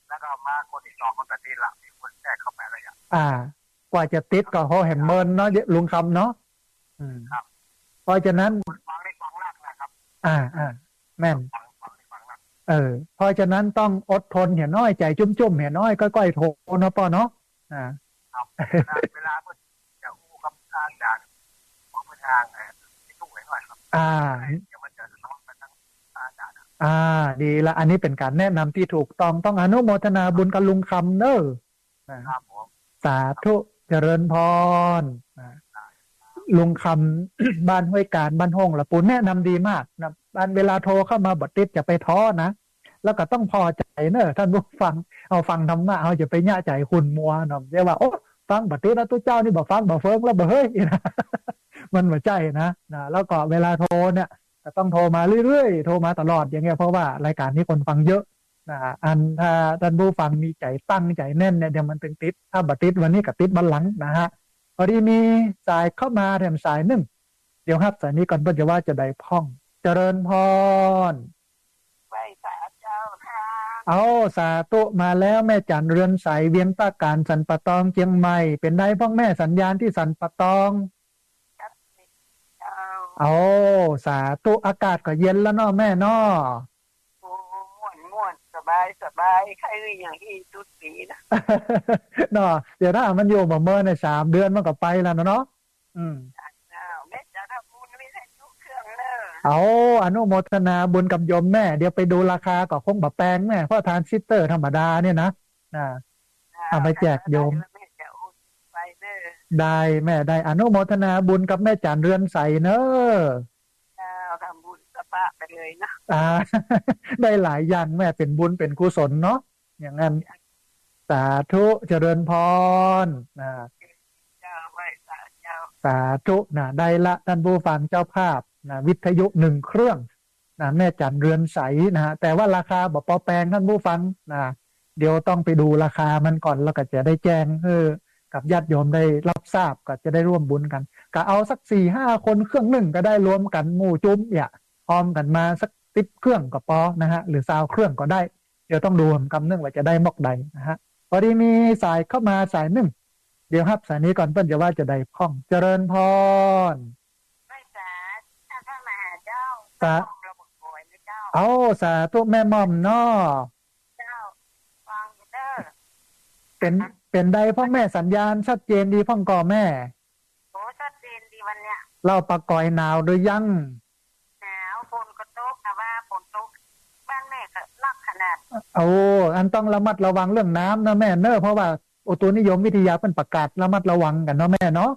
แล้วก็มาคนที่2คนแต่ทีหลังมีคนแทรกเข้าไปอะไรอย่างกว่าจะติดก็โหเห็นเมินเนาะลุงคำเนาะครับเพราะฉะนั้นฟังได้ฟังรักนะครับแม่นเพราะฉะนั้นต้องอดทนเห็นน้อยใจจุ่มๆเห็นน้อยก้อยๆโทนนะป่อเนาะครับเวลาจะอู้กับอาจารย์ของทางที่ตู้ไว้หน่อยครับเดี๋ยวมันจะน้องไปทั้งอาจารย์ดีละอันนี้เป็นการแนะนำที่ถูกต้องอนุโมทนาบุญกับลุงคำเนอะครับผมสาธุเจริญพรลุงคำบ้านห้วยการบ้านห้องละปูนแนะนำดีมากนะบ้านเวลาโทรเข้ามาบทติดจะไปท้อนะแล้วก็ต้องพอใจเนอะท่านผู้ฟังเอาฟังธรรมะเอาจะไปย่าใจคุณมัวเนาะเรียกว่าโอ้ฟังบทติดแล้วตัวเจ้านี่บอกฟังบอกเฟิงแล้วบอกเฮ้ยนะมันหัวใจนะแล้วก็เวลาโทรเนี่ยก็ต้องโทรมาเรื่อยๆโทรมาตลอดอย่างเงี้ยเพราะว่ารายการนี้คนฟังเยอะถ้าท่านผู้ฟังมีใจตั้งใจแน่นเนี่ยเดี๋ยวมันเป็นติดถ้าบัติดวันนี้กับติดบันหลังนะฮะพอดีมีสายเข้ามาแถมสายหนึ่งเดี๋ยวครับสายนี้ก่อนเพื่อจะว่าจะได้พ่องเจริญพรไปสาเจ้าค่ะเอาสาตุมาแล้วแม่จันเรือนใสเวียงตาการสันปะตองเชียงใหม่เป็นได้พ่องแม่สัญญาณที่สันปะตองเอาสาตุอากาศก็เย็นแล้วเนาะแม่เนาะม่วนสบายใครอย่างที่ตุสีนะเนาะเดี๋ยวถ้ามันอยู่บ่เมื่อใน3 เดือนมันก็ไปแล้วเนาะแม่จะทำบุญไม่ได้ทุกเครื่องเลยเอาอนุโมทนาบุญกับโยมแม่เดี๋ยวไปดูราคาก็คงแบบแปลงแม่เพราะทานซิสเตอร์ธรรมดาเนี่ยนะเอาไปแจกโยมได้แม่ได้อนุโมทนาบุญกับแม่จันเรือนใสเนอะทำบุญสปะไปเลยนะได้หลายอย่างแม่เป็นบุญเป็นกุศลเนาะอย่างนั้นสาธุเจริญพรสาธุได้ละท่านผู้ฟังเจ้าภาพวิทยุ1 เครื่องแม่จันเรือนใสแต่ว่าราคาบอกปอแปลงท่านผู้ฟังเดี๋ยวต้องไปดูราคามันก่อนแล้วก็จะได้แจ้งกับญาติโยมได้รับทราบก็จะได้ร่วมบุญกันก็เอาสัก4-5 คนเครื่องหนึ่งก็ได้รวมกันหมู่จุ้มพร้อมกันมาสัก10 เครื่องก็พอนะฮะหรือ20 เครื่องก็ได้เดี๋ยวต้องดูกำเนื่องว่าจะได้มอกใดนะฮะพอดีมีสายเข้ามาสายหนึ่งเดี๋ยวครับสายนี้ก่อนเพิ่นจะว่าจะได้พ่องเจริญพรไม่สาถ้ามาหาเจ้าเอาสาธุแม่ม่อมเนาะเจ้าฟังเด้อเป็นใดพ่อแม่สัญญาณชัดเจนดีพ่องก่อแม่โอ้ชัดเจนดีวันเนี้ยเราปะกอยหนาวหรือยังหนาวฝนก็ตกแต่ว่าฝนตกบ้านแม่ก็นักขนาดอันต้องระมัดระวังเรื่องน้ำนะแม่เนอะเพราะว่าอุตุนิยมวิทยาเป็นประกาศระมัดระวังกันเนาะแม่เนาะ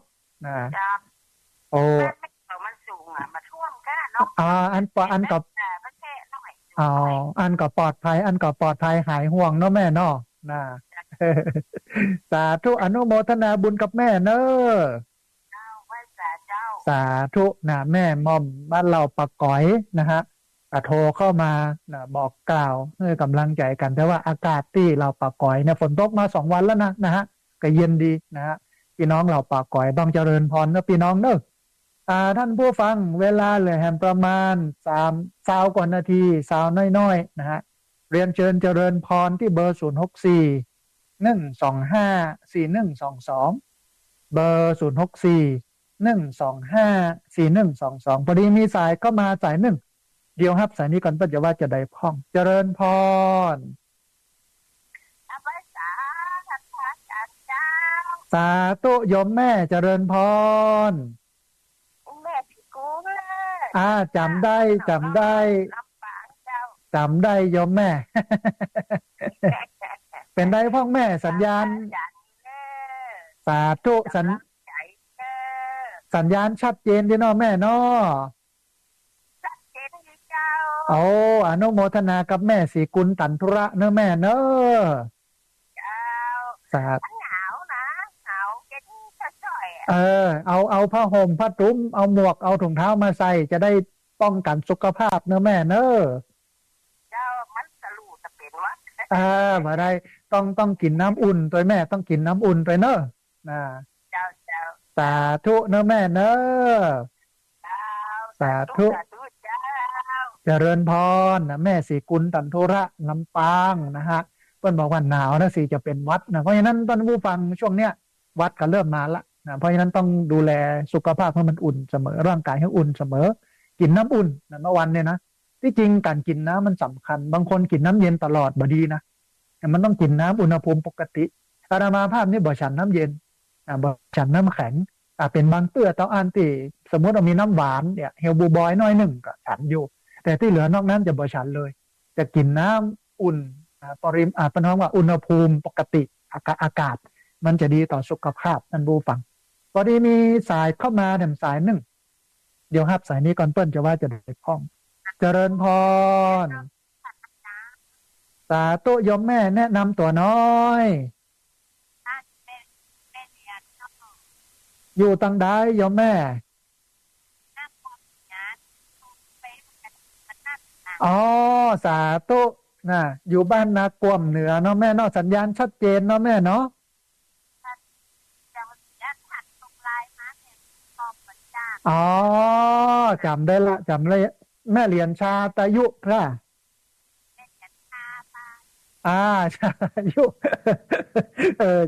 มันสูงมาท่วมกันเนาะอันกับอันก็ปลอดภัยอันก็ปลอดภัยหายห่วงเนาะแม่เนาะสาธุอนุโมทนาบุญกับแม่เนอะสาธุแม่ม่อมบ้านเราปะก๋อยนะฮะ โทรเข้ามานะบอกกล่าวให้กำลังใจกันแต่ว่าอากาศที่เราป่าก๋อยเนี่ยฝนตกมา2 วันแล้วนะฮะก็เย็นดีนะฮะพี่น้องเราป่าก๋อยต้องเจริญพรนะพี่น้องเนอะท่านผู้ฟังเวลาเหลือแหมประมาณ30 กว่านาทีน้อยนะฮะเรียนเชิญเจริญพรที่เบอร์064 125 4122เบอร์064 125 4122พอดีมีสายเข้ามาสายหนึ่ง เดี๋ยวครับสายนี้ก่อนปัจจุบันจะได้พ้องเจริญพรอาภาษาทักทายจากเจ้าสาธุโยมแม่เจริญพรแม่พี่กูเลยจำได้รับปากเจ้าจำได้โยมแม่ เป็นได้พ่องแม่สัญญาณสาธุสัญญาณชัดเจนดีเนาะแม่เนาะชัดเจนดีเจ้าโอ้อนุโมทนากับแม่สีกุลตันทุระเนอะแม่เนอะเจ้าสาธุหนาวนะหนาวเย็นช่อยเอาผ้าห่มผ้าตุ้มเอาหมวกเอาถุงเท้ามาใส่จะได้ป้องกันสุขภาพเนอะแม่เนอะเจ้ามันจะรู้จะเป็นวะมาได้ต้องกินน้ำอุ่นตัวแม่ต้องกินน้ำอุ่นไปเนอะนะเจ้าสาธุเนอะแม่เนอะสาธุเจริญพรนะแม่สีกุลตันโทระลำปางนะฮะเพิ่นบอกว่าหนาวนะสิจะเป็นหวัดนะเพราะฉะนั้นท่านผู้ฟังช่วงเนี้ยหวัดก็เริ่มมาละนะเพราะฉะนั้นต้องดูแลสุขภาพให้มันอุ่นเสมอร่างกายให้อุ่นเสมอกินน้ำอุ่นนะเมื่อวันเนี่ยนะที่จริงการกินน้ำมันสำคัญบางคนกินน้ำเย็นตลอดบ่ดีนะแต่มันต้องกินน้ำอุณหภูมิปกติอาตมาภาพนี่บ่ฉันน้ำเย็นบ่ฉันน้ำแข็งเป็นบางเตื้อต้องอ่านตีสมมติเรามีน้ำหวานเนี่ยเฮลบูบอยน้อยหนึ่งก็ฉันอยู่แต่ที่เหลือนอกนั้นจะบ่ฉันเลยจะกินน้ำอุ่นปริมาณเป็นห้องว่าอุณหภูมิปกติอากาศมันจะดีต่อสุขภาพท่านผู้ฟังพอดีมีสายเข้ามาแถมสายหนึ่งเดี๋ยวครับสายนี้ก่อนเปิ้ลจะว่าจะได้พ้องเจริญพรสาธุโยมแม่แนะนำตัวน้อยอยู่ตังใดโยมแม่อ๋อสาธุนะอยู่บ้านนากวมเหนือเนาะแม่เนาะสัญญาณชัดเจนเนาะแม่เนาะอ๋อจำได้ละจำเลยแม่เหรียญชาตายุพระชาตายุ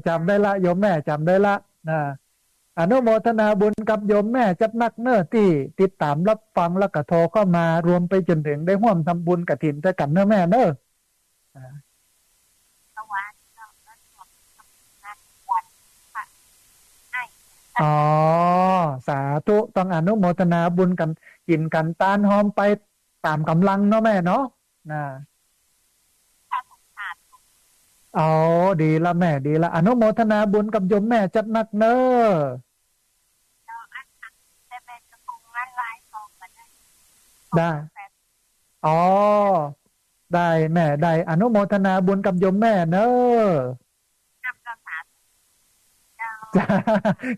จำได้ละโยมแม่จำได้ละนะอนุโมทนาบุญกับโยมแม่จัดนักเน้อที่ติดตามรับฟังแล้วก็โทรเข้ามารวมไปจนถึงได้ร่วมทำบุญกฐินด้วยกันเน้อแม่เน้ออ๋อสาธุต้องอนุโมทนาบุญกันกินกันตานหอมไปตามกำลังเนาะแม่เนาะนะอ๋อดีละแม่ดีละอนุโมทนาบุญกับโยมแม่จัดนักเน้อได้อ๋อได้แม่ได้อนุโมทนาบุญกับโยมแม่เน้อ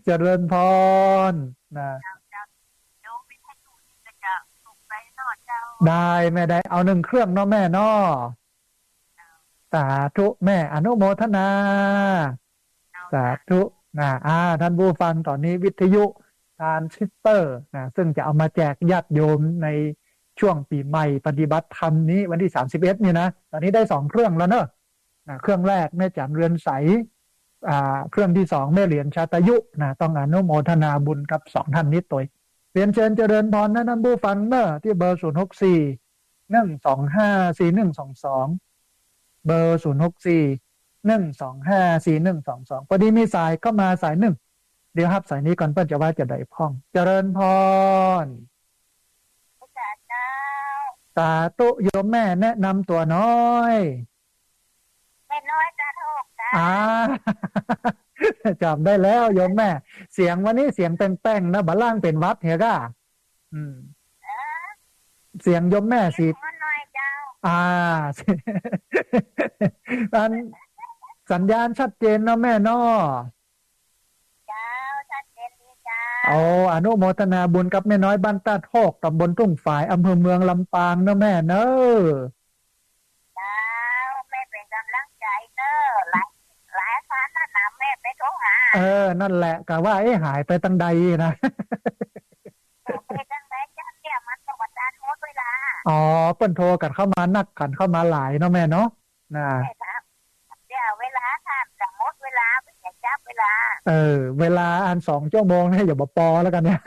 เจริญพรนะได้แม่ได้เอา1 เครื่องเนาะแม่เนาะสาธุแม่อนุโมทนาสาธุนะท่านผู้ฟังตอนนี้วิทยุทรานซิสเตอร์นะซึ่งจะเอามาแจกญาติโยมในช่วงปีใหม่ปฏิบัติธรรมนี้วันที่31นี่นะตอนนี้ได้2 เครื่องแล้วเนอะเครื่องแรกแม่จันเรือนใสเครื่องที่2แม่เหรียญชาตยุนะต้องอนุโมทนาบุญกับ2 ท่านนี้ตัวเรียนเชิญเจริญพรนะท่านผู้ฟังเนอะที่เบอร์064 125 4122เบอร์064 125 4122พอดีมีสายเข้ามาสายหนึ่งเดี๋ยวครับสายนี้ก่อนเพื่อจะว่าจะได้พ้องเจริญพรสาธุโยมแม่แนะนำตัวน้อยแม่น้อยจะโทษจำได้แล้วโยมแม่เสียงวันนี้เสียงแป้งๆนะบะล่างเป็นวัดเฮียก้าเสียงโยมแม่สิสัญญาณชัดเจนเนาะแม่เนาะเจ้าชัดเจนดีเจ้า เอาอนุโมทนาบุญกับแม่น้อยบ้านตาดโฮกตำบลทุ่งฝายอำเภอเมืองลำปางเนอะแม่เนอะเจ้าแม่เป็นกำลังใจเนอะหลายพันนะแม่ไปโทรหานั่นแหละกะว่าหายไปตั้งใดนะไปจังไดจ้าเนี่ยมันก็บัดนั้นหมดเวลาอ๋อเปิ้นโทรกันเข้ามานักกันเข้ามาหลายเนาะแม่เนาะนะใช่ครับเดี๋ยวเวลาทานจะหมดเวลาเป็นอย่างจับเวลาเวลาอัน2 ชั่วโมงเนี่ยอย่ามาปอแล้วกันเนี่ย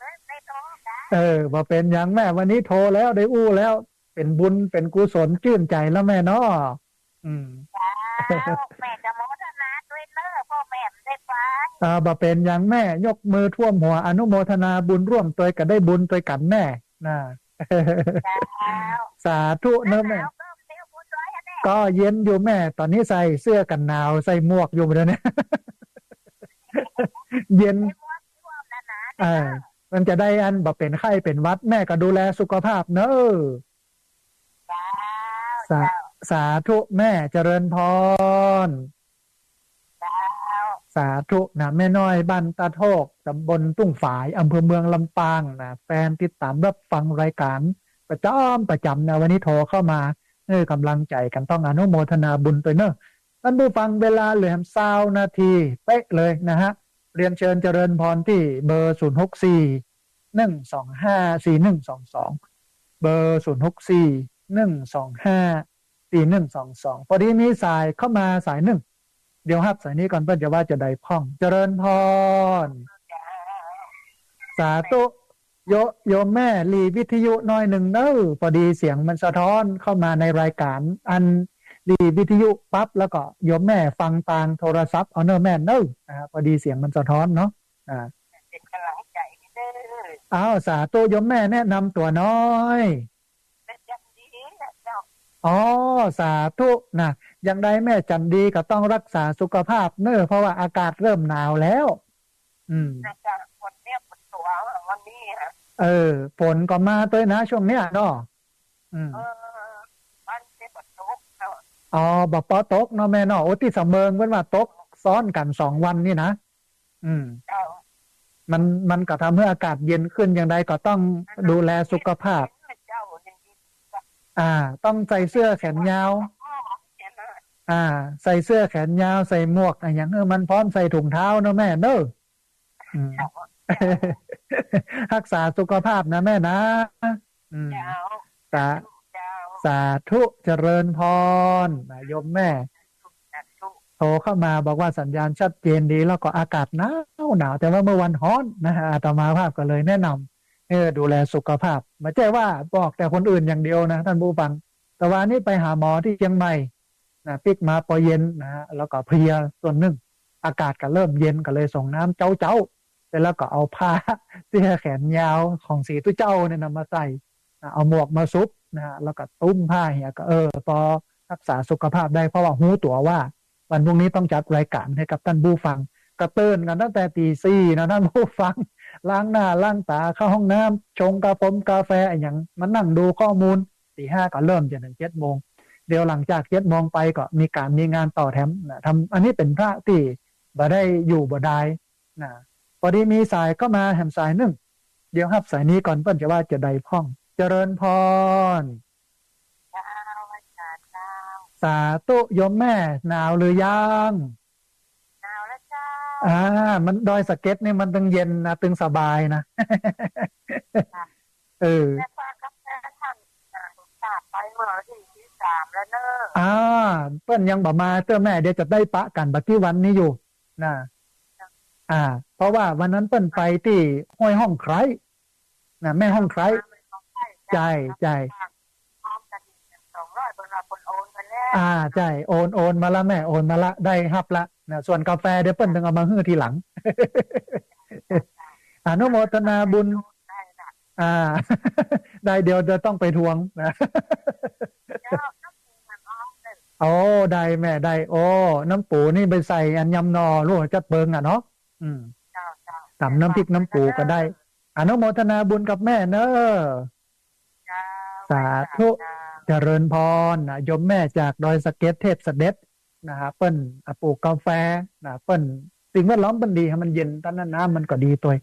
แม่ไม่โทรกัน มาเป็นอย่างแม่วันนี้โทรแล้วได้อู้แล้วเป็นบุญเป็นกุศลชื่นใจแล้วแม่เนาะอืม แม่จะโมทนาด้วยเนอะพ่อแม่ได้ไปบ่เป็นอย่างแม่ยกมือท่วมหัวอนุโมทนาบุญร่วมตัวกันได้บุญตัวกันแม่นะสาธุเนอะแม่ก็เย็นอยู่แม่ตอนนี้ใส่เสื้อกันหนาวใส่หมวกอยู่เดี๋ยวนี้ เย็นมันจะได้อันบ่เป็นไข้เป็นหวัดแม่ก็ดูแลสุขภาพเนอะสาสาธุแม่เจริญพรสาธุนะแม่น้อยบ้านตาโทกตำบลตุ้งฝายอำเภอเมืองลำปางนะแฟนติดตามรับฟังรายการประจำนะวันนี้โทรเข้ามากำลังใจกันต้องอนุโมทนาบุญตัวเนอะท่านผู้ฟังเวลาเหลือ20 นาทีเป๊ะเลยนะฮะเรียนเชิญเจริญพรที่เบอร์064 125 4122เบอร์064 125 4122พอดีมีสายเข้ามาสายหนึ่งเดี๋ยวครับสายนี้ก่อนเพื่อนจะว่าจะได้พ่องเจริญพรสาธุโยมแม่รีวิทยุน้อยหนึ่งเนอะพอดีเสียงมันสะท้อนเข้ามาในรายการอันรีวิทยุปั๊บแล้วก็โยมแม่ฟังทางโทรศัพท์เอาเนอะแม่เนอะพอดีเสียงมันสะท้อนเนาะเป็นกำลังใจเด้อสาธุโยมแม่แนะนำตัวน้อยเป็นจันดีเจ้าสาธุนะยังไดแม่จันดีก็ต้องรักษาสุขภาพเนอะเพราะว่าอากาศเริ่มหนาวแล้วจะปวดเนี่ยปวดตัววันนี้ฮะฝนก็มาตัวนะช่วงเนี้ยเนาะมันเป็นปวดตกบ่ปอตกเนาะแม่เนาะโอ้ที่เสมิงเว้นว่าตกซ้อนกัน2 วันนี่นะมันก็ทำให้อากาศเย็นขึ้นอย่างไรก็ต้องดูแลสุขภาพต้องใส่เสื้อแขนยาวใส่เสื้อแขนยาวใส่หมวกอย่างมันพร้อมใส่ถุงเท้าเนาะแม่เนอะรักษาสุขภาพนะแม่นะสาธุเจริญพรโยมแม่โทรเข้ามาบอกว่าสัญญาณชัดเจนดีแล้วก็อากาศหนาวแต่ว่าเมื่อวันร้อนนะฮะอาตมาภาพก็เลยแนะนำดูแลสุขภาพไม่ใช่ว่าบอกแต่คนอื่นอย่างเดียวนะท่านผู้ฟังแต่วันนี้ไปหาหมอที่เชียงใหม่ปิกมาพอเย็นนะฮะแล้วก็เพลียส่วนหนึ่งอากาศก็เริ่มเย็นก็เลยส่งน้ำเจ้าเสร็จแล้วก็เอาผ้าเสื้อแขนยาวของสีตุ้เจ้าเนี่ยนำมาใส่เอาหมวกมาซุบนะฮะแล้วก็ตุ้มผ้าเหี่ยก็พอรักษาสุขภาพได้เพราะว่าหูตัวว่าวันพรุ่งนี้ต้องจัดรายการให้กับท่านผู้ฟังกระเตือนกันตั้งแต่ตี 4นะท่านผู้ฟังล้างหน้าล้างตาเข้าห้องน้ำชงกาแฟอย่างมันนั่งดูข้อมูลตี 5ก็เริ่มจนถึง7 โมงเดี๋ยวหลังจาก7 โมงไปก็มีงานต่อแถมนะทำอันนี้เป็นพระที่บ่ได้อยู่บ่ได้นะพอดีมีสายก็มาแหมสายหนึ่งเดี๋ยวครับสายนี้ก่อนเพื่อนจะว่าจะได้พ่องเจริญพรสาธุโยมแม่หนาวหรือยังหนาวแล้วเจ้ามันดอยสะเก็ดนี่มันตึงเย็นนะตึงสบายนะแต่ป้ากับแม่ทำจากไปเมื่อที่3แล้วเนอะเปิ้นยังบ่มาเตื้อแม่เดี๋ยวจะได้ปะกันบักที่วันนี้อยู่นะเพราะว่าวันนั้นเปิ้นไปที่ห้วยห้องไคร้นะแม่ห้องไคร้ใจใช่โอนมาละแม่โอนมาละได้ฮับละนะส่วนกาแฟเดี๋ยวเปิ้นต้องเอามาฮื้อทีหลังอนุโมทนาบุญได้เดี๋ยวจะต้องไปทวงนะได้แม่ได้น้ำปูนี่ไปใส่อันยำนอรู้จัดเบิงเนาะตำน้ำพริกน้ำปูก็ได้อนุโมทนาบุญกับแม่เนอะสาธุเจริญพรโยมแม่จากดอยสะเก็ดเทพเสด็จนะฮะเปิ้นปลูกกาแฟนะเปิ้น สิ่งแวดล้อมมันดีให้มันเย็นตอนนั้นน้ำมันก็ดีตัว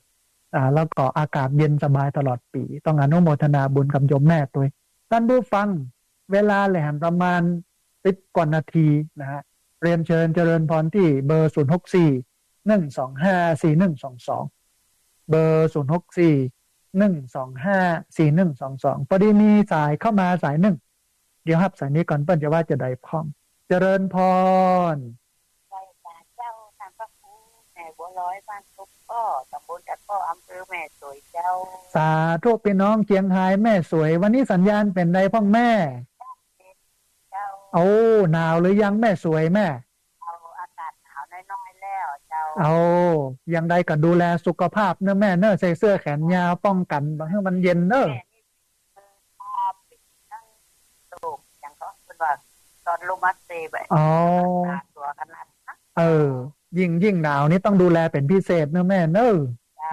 แล้วก็อากาศเย็นสบายตลอดปีต้องอนุโมทนาบุญกับโยมแม่ตัวท่านผู้ฟังเวลาเลยหันประมาณ10 กว่านาทีนะฮะเรียนเชิญเจริญพรที่เบอร์0641254122เบอร์0641254122พอดีมีสายเข้ามาสายหนึ่งเดี๋ยวครับสายนี้ก่อนเปิ้ลจะว่าจะได้พ้องเจริญพรไปศาลเจ้าทางพระครูแม่บัวลอยบ้านทุกก็ตำบลจัดก็อำเภอแม่สวยเจ้าสาธุพี่น้องเจียงไฮ้แม่สวยวันนี้สัญญาณเป็นไรพ่องแม่เจ้าโอ้หนาวหรือยังแม่สวยแม่เอาอากาศหนาวน้อยๆแล้วเจ้าเอายังใดก็ดูแลสุขภาพเนอะแม่เนอะใส่เสื้อแขนยาวป้องกันบางทีมันเย็นเนอะแม่นี่พาปิดนั่งโตกอย่างก็เป็นว่าตอนลงมาเซแบบตัวขนาดนะยิ่งหนาวนี่ต้องดูแลเป็นพิเศษเนอะแม่เนอะเจ้า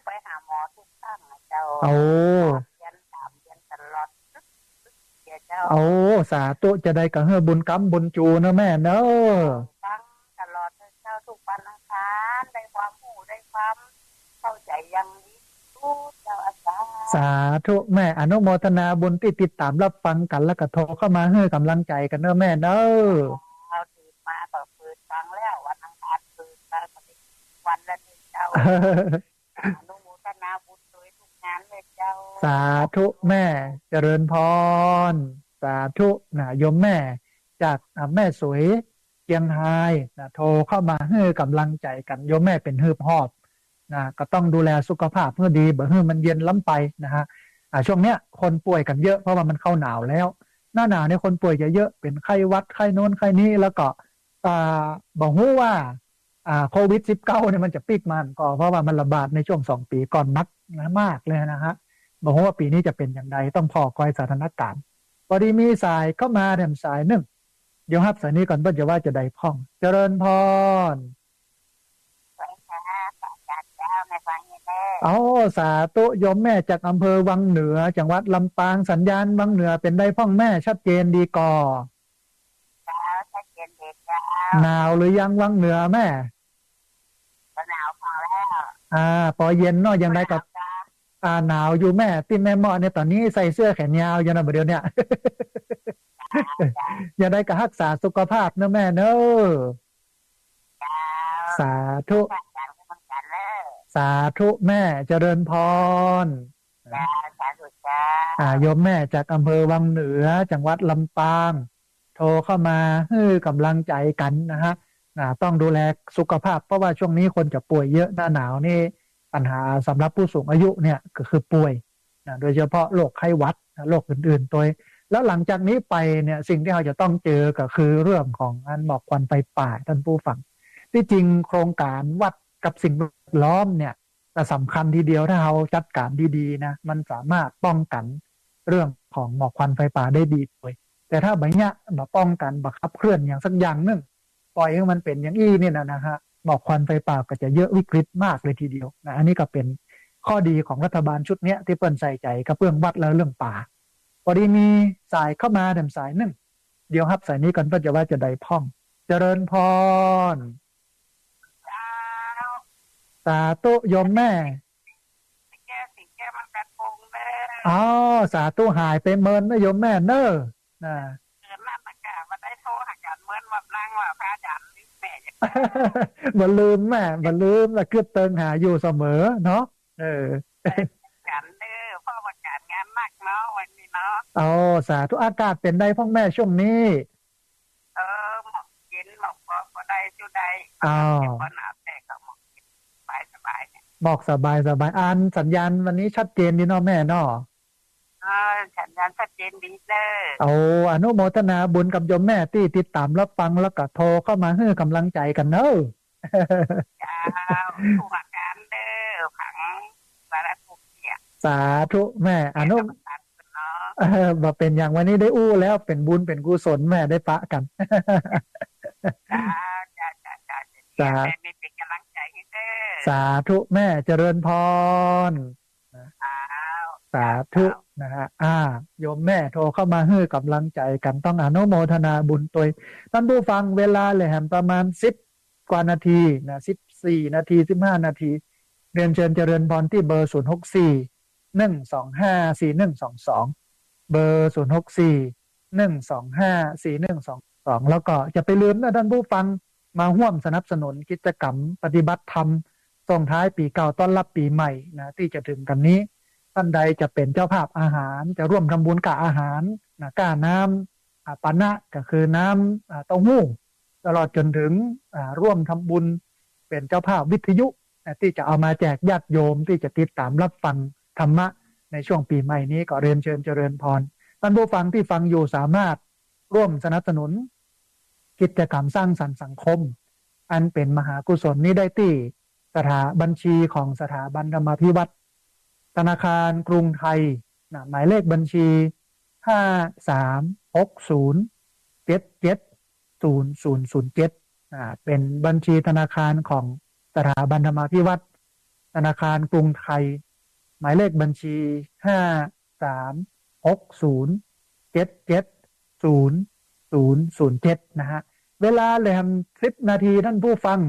ไปหาหมอทุกครั้งเจ้ายัน3 เดือนตลอดเจ้าสาธุจะได้กับเฮือบุญกรรมบุญจูเนอะแม่เนอะฟังตลอดเจ้าทุกวันอังคารได้ความรู้ได้ความเข้าใจอย่างนี้ทุกเจ้าอาจารย์สาธุแม่อนุโมทนาบุญที่ติดตามรับฟังกันแล้วก็โทรเข้ามาให้กำลังใจกันเนอะแม่เนอะเอาตื่นมาก็เปิดฟังแล้ววันอังคารเปิดมาวันละ1เจ้าอนุโมทนาบุญโดยทุกงานเลยเจ้าสาธุแม่เจริญพรสาธุนะโยมแม่จากแม่สวยเชียงไฮ้นะโทรเข้ามาให้กำลังใจกันโยมแม่เป็นฮืบหอบนะก็ต้องดูแลสุขภาพเพื่อดีบ่ให้มันเย็นล้ำไปนะฮะช่วงเนี้ยคนป่วยกันเยอะเพราะว่ามันเข้าหนาวแล้วหน้าหนาวเนี่ยคนป่วยจะเยอะเป็นไข้หวัดไข้โน้นไข้นี้แล้วก็บอกว่าโควิด-19เนี่ยมันจะปิกมันก็เพราะว่ามันระบาดในช่วง2 ปีก่อนนักนะมากเลยนะฮะบอกว่าปีนี้จะเป็นอย่างไรต้องพอคอยสถานการณ์พอดีมีสายเข้ามาแถมสายหนึ่งเดี๋ยวครับสายนี้ก่อนเพื่อจะว่าจะได้พ้องเจริญพรสาธุโยมแม่จากอำเภอวังเหนือจังหวัดลำปางสัญญาณวังเหนือเป็นได้พ้องแม่ชัดเจนดีก่อชัดเจนดีจ้าหนาวหรือยังวังเหนือแม่หนาวพอแล้วพอเย็นเนาะยังได้กับหนาวอยู่แม่ที่แม่เหมาะเนี่ยตอนนี้ใส่เสื้อแขนยาวอยู่นะเดี๋ยวเนี้ยยังได้กับรักษาสุขภาพนะแม่เนอะสาธุสาธุแม่เจริญพรสาธุจ้าโยมแม่จากอำเภอวังเหนือจังหวัดลำปางโทรเข้ามาให้กำลังใจกันนะฮะต้องดูแลสุขภาพเพราะว่าช่วงนี้คนจะป่วยเยอะหน้าหนาวนี่ปัญหาสำหรับผู้สูงอายุเนี่ยก็คือป่วยโดยเฉพาะโรคไข้หวัดโรคอื่นๆตัวแล้วหลังจากนี้ไปเนี่ยสิ่งที่เราจะต้องเจอก็คือเรื่องของการหมอกควันไฟป่าท่านผู้ฟังที่จริงโครงการวัดกับสิ่งแวดล้อมเนี่ยแต่สำคัญทีเดียวถ้าเราจัดการดีๆนะมันสามารถป้องกันเรื่องของหมอกควันไฟป่าได้ดีด้วยแต่ถ้าแบบเนี้ยมาป้องกันบังคับเคลื่อนอย่างสักอย่างนึงปล่อยให้มันเป็นอย่างอี้เนี่ยนะฮะหมอกควันไฟป่าก็จะเยอะวิกฤตมากเลยทีเดียวนะอันนี้ก็เป็นข้อดีของรัฐบาลชุดนี้ที่เปิ้นใส่ใจกับเรื่องวัดแล้วเรื่องป่าพอดีมีสายเข้ามาแถมสายหนึ่งเดี๋ยวครับสายนี้ก่อนเพื่อจะว่าจะได้พ้องเจริญพรสาธุโยมแม่สาธุหายไปเมินนะโยมแม่เนอะบ่ลืมแม่บ่ลืมละคือเติงหาอยู่เสมอเนาะกันพ่อประกาศงานมากเนาะวันนี้เนาะสาธุอากาศเป็นได้พ่องแม่ช่วงนี้หมอกเย็นหมอกก็ได้จุดใดก็หนาวแต่ก็หมอกสบายเนี่ยบอกสบายสัญญาณวันนี้ชัดเจนดีเนาะแม่เนาะสัญญาณชัดเจนดีเลยอนุโมทนาบุญกับโยมแม่ที่ติดตามรับฟังแล้วก็โทรเข้ามาให้กำลังใจกันเนอะผู้อาการผังสารทุกเนี่ยสาธุแม่อนุบ่เป็นอย่างวันนี้ได้อู้แล้วเป็นบุญเป็นกุศลแม่ได้ปะกันเป็นกำลังใจให้สาธุแม่เจริญพรสาธุนะฮะโยมแม่โทรเข้ามาให้กำลังใจกันต้องอนุโมทนาบุญตัวท่านผู้ฟังเวลาเลยแหมประมาณ กว่านาทีนะ14 นาที15 นาทีเรียนเชิญเจริญพรที่เบอร์0641254122เบอร์0641254122แล้วก็จะไปลืมนะท่านผู้ฟังมาร่วมสนับสนุนกิจกรรมปฏิบัติธรรมส่งท้ายปีเก่าต้อนรับปีใหม่นะที่จะถึงกันนี้ท่านใดจะเป็นเจ้าภาพอาหารจะร่วมทำบุญกับอาหารนะก้าน้ำปานะก็คือน้ำเต้าหู้ตลอดจนถึงร่วมทำบุญเป็นเจ้าภาพวิทยุที่จะเอามาแจกญาติโยมที่จะติดตามรับฟังธรรมะในช่วงปีใหม่นี้ก็เรียนเชิญเจริญพรท่านผู้ฟังที่ฟังอยู่สามารถร่วมสนับสนุนกิจกรรมสร้างสรรค์สังคมอันเป็นมหากุศลนี้ได้ที่สถาบัญชีของสถาบันธรรมาภิวัตรธนาคารกรุงไทยหมายเลขบัญชี5360770007เป็นบัญชีธนาคารของสถาบันธรรมาภิวัตรธนาคารกรุงไทยหมายเลขบัญชี5360770007นะฮะเวลาเลยทำ10 นาทีท่านผู้ฟัง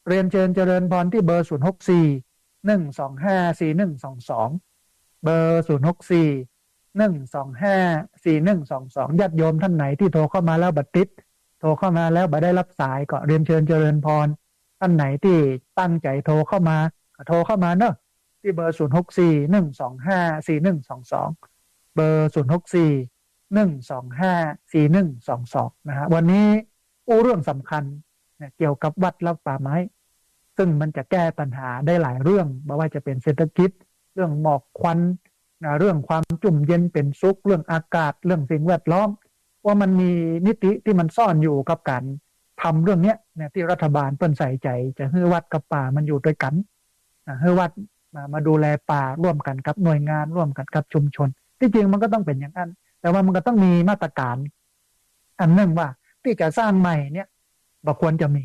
เรียนเชิญเจริญพรที่เบอร์0641254122เบอร์0641254122ญาติโยมท่านไหนที่โทรเข้ามาแล้วบัดติดโทรเข้ามาแล้วบัดได้รับสายก็เรียนเชิญเจริญพรท่านไหนที่ตั้งใจโทรเข้ามาก็โทรเข้ามาเนอะที่เบอร์0641254122เบอร์0641254122นะฮะวันนี้เรื่องสำคัญเกี่ยวกับวัดและป่าไม้ซึ่งมันจะแก้ปัญหาได้หลายเรื่องไม่ว่าจะเป็นเศรษฐกิจเรื่องหมอกควันเรื่องความจุ่มเย็นเป็นสุขเรื่องอากาศเรื่องสิ่งแวดล้อมว่ามันมีมิติที่มันซ่อนอยู่กับการทำเรื่องนี้เนี่ยที่รัฐบาลเปิ้นใส่ใจจะให้วัดกับป่ามันอยู่ด้วยกันให้วัดมาดูแลป่าร่วมกันกับหน่วยงานร่วมกันกับชุมชนที่จริงมันก็ต้องเป็นอย่างนั้นแต่ว่ามันก็ต้องมีมาตรการอันหนึ่งว่าที่จะสร้างใหม่เนี่ยบ่ควรจะมี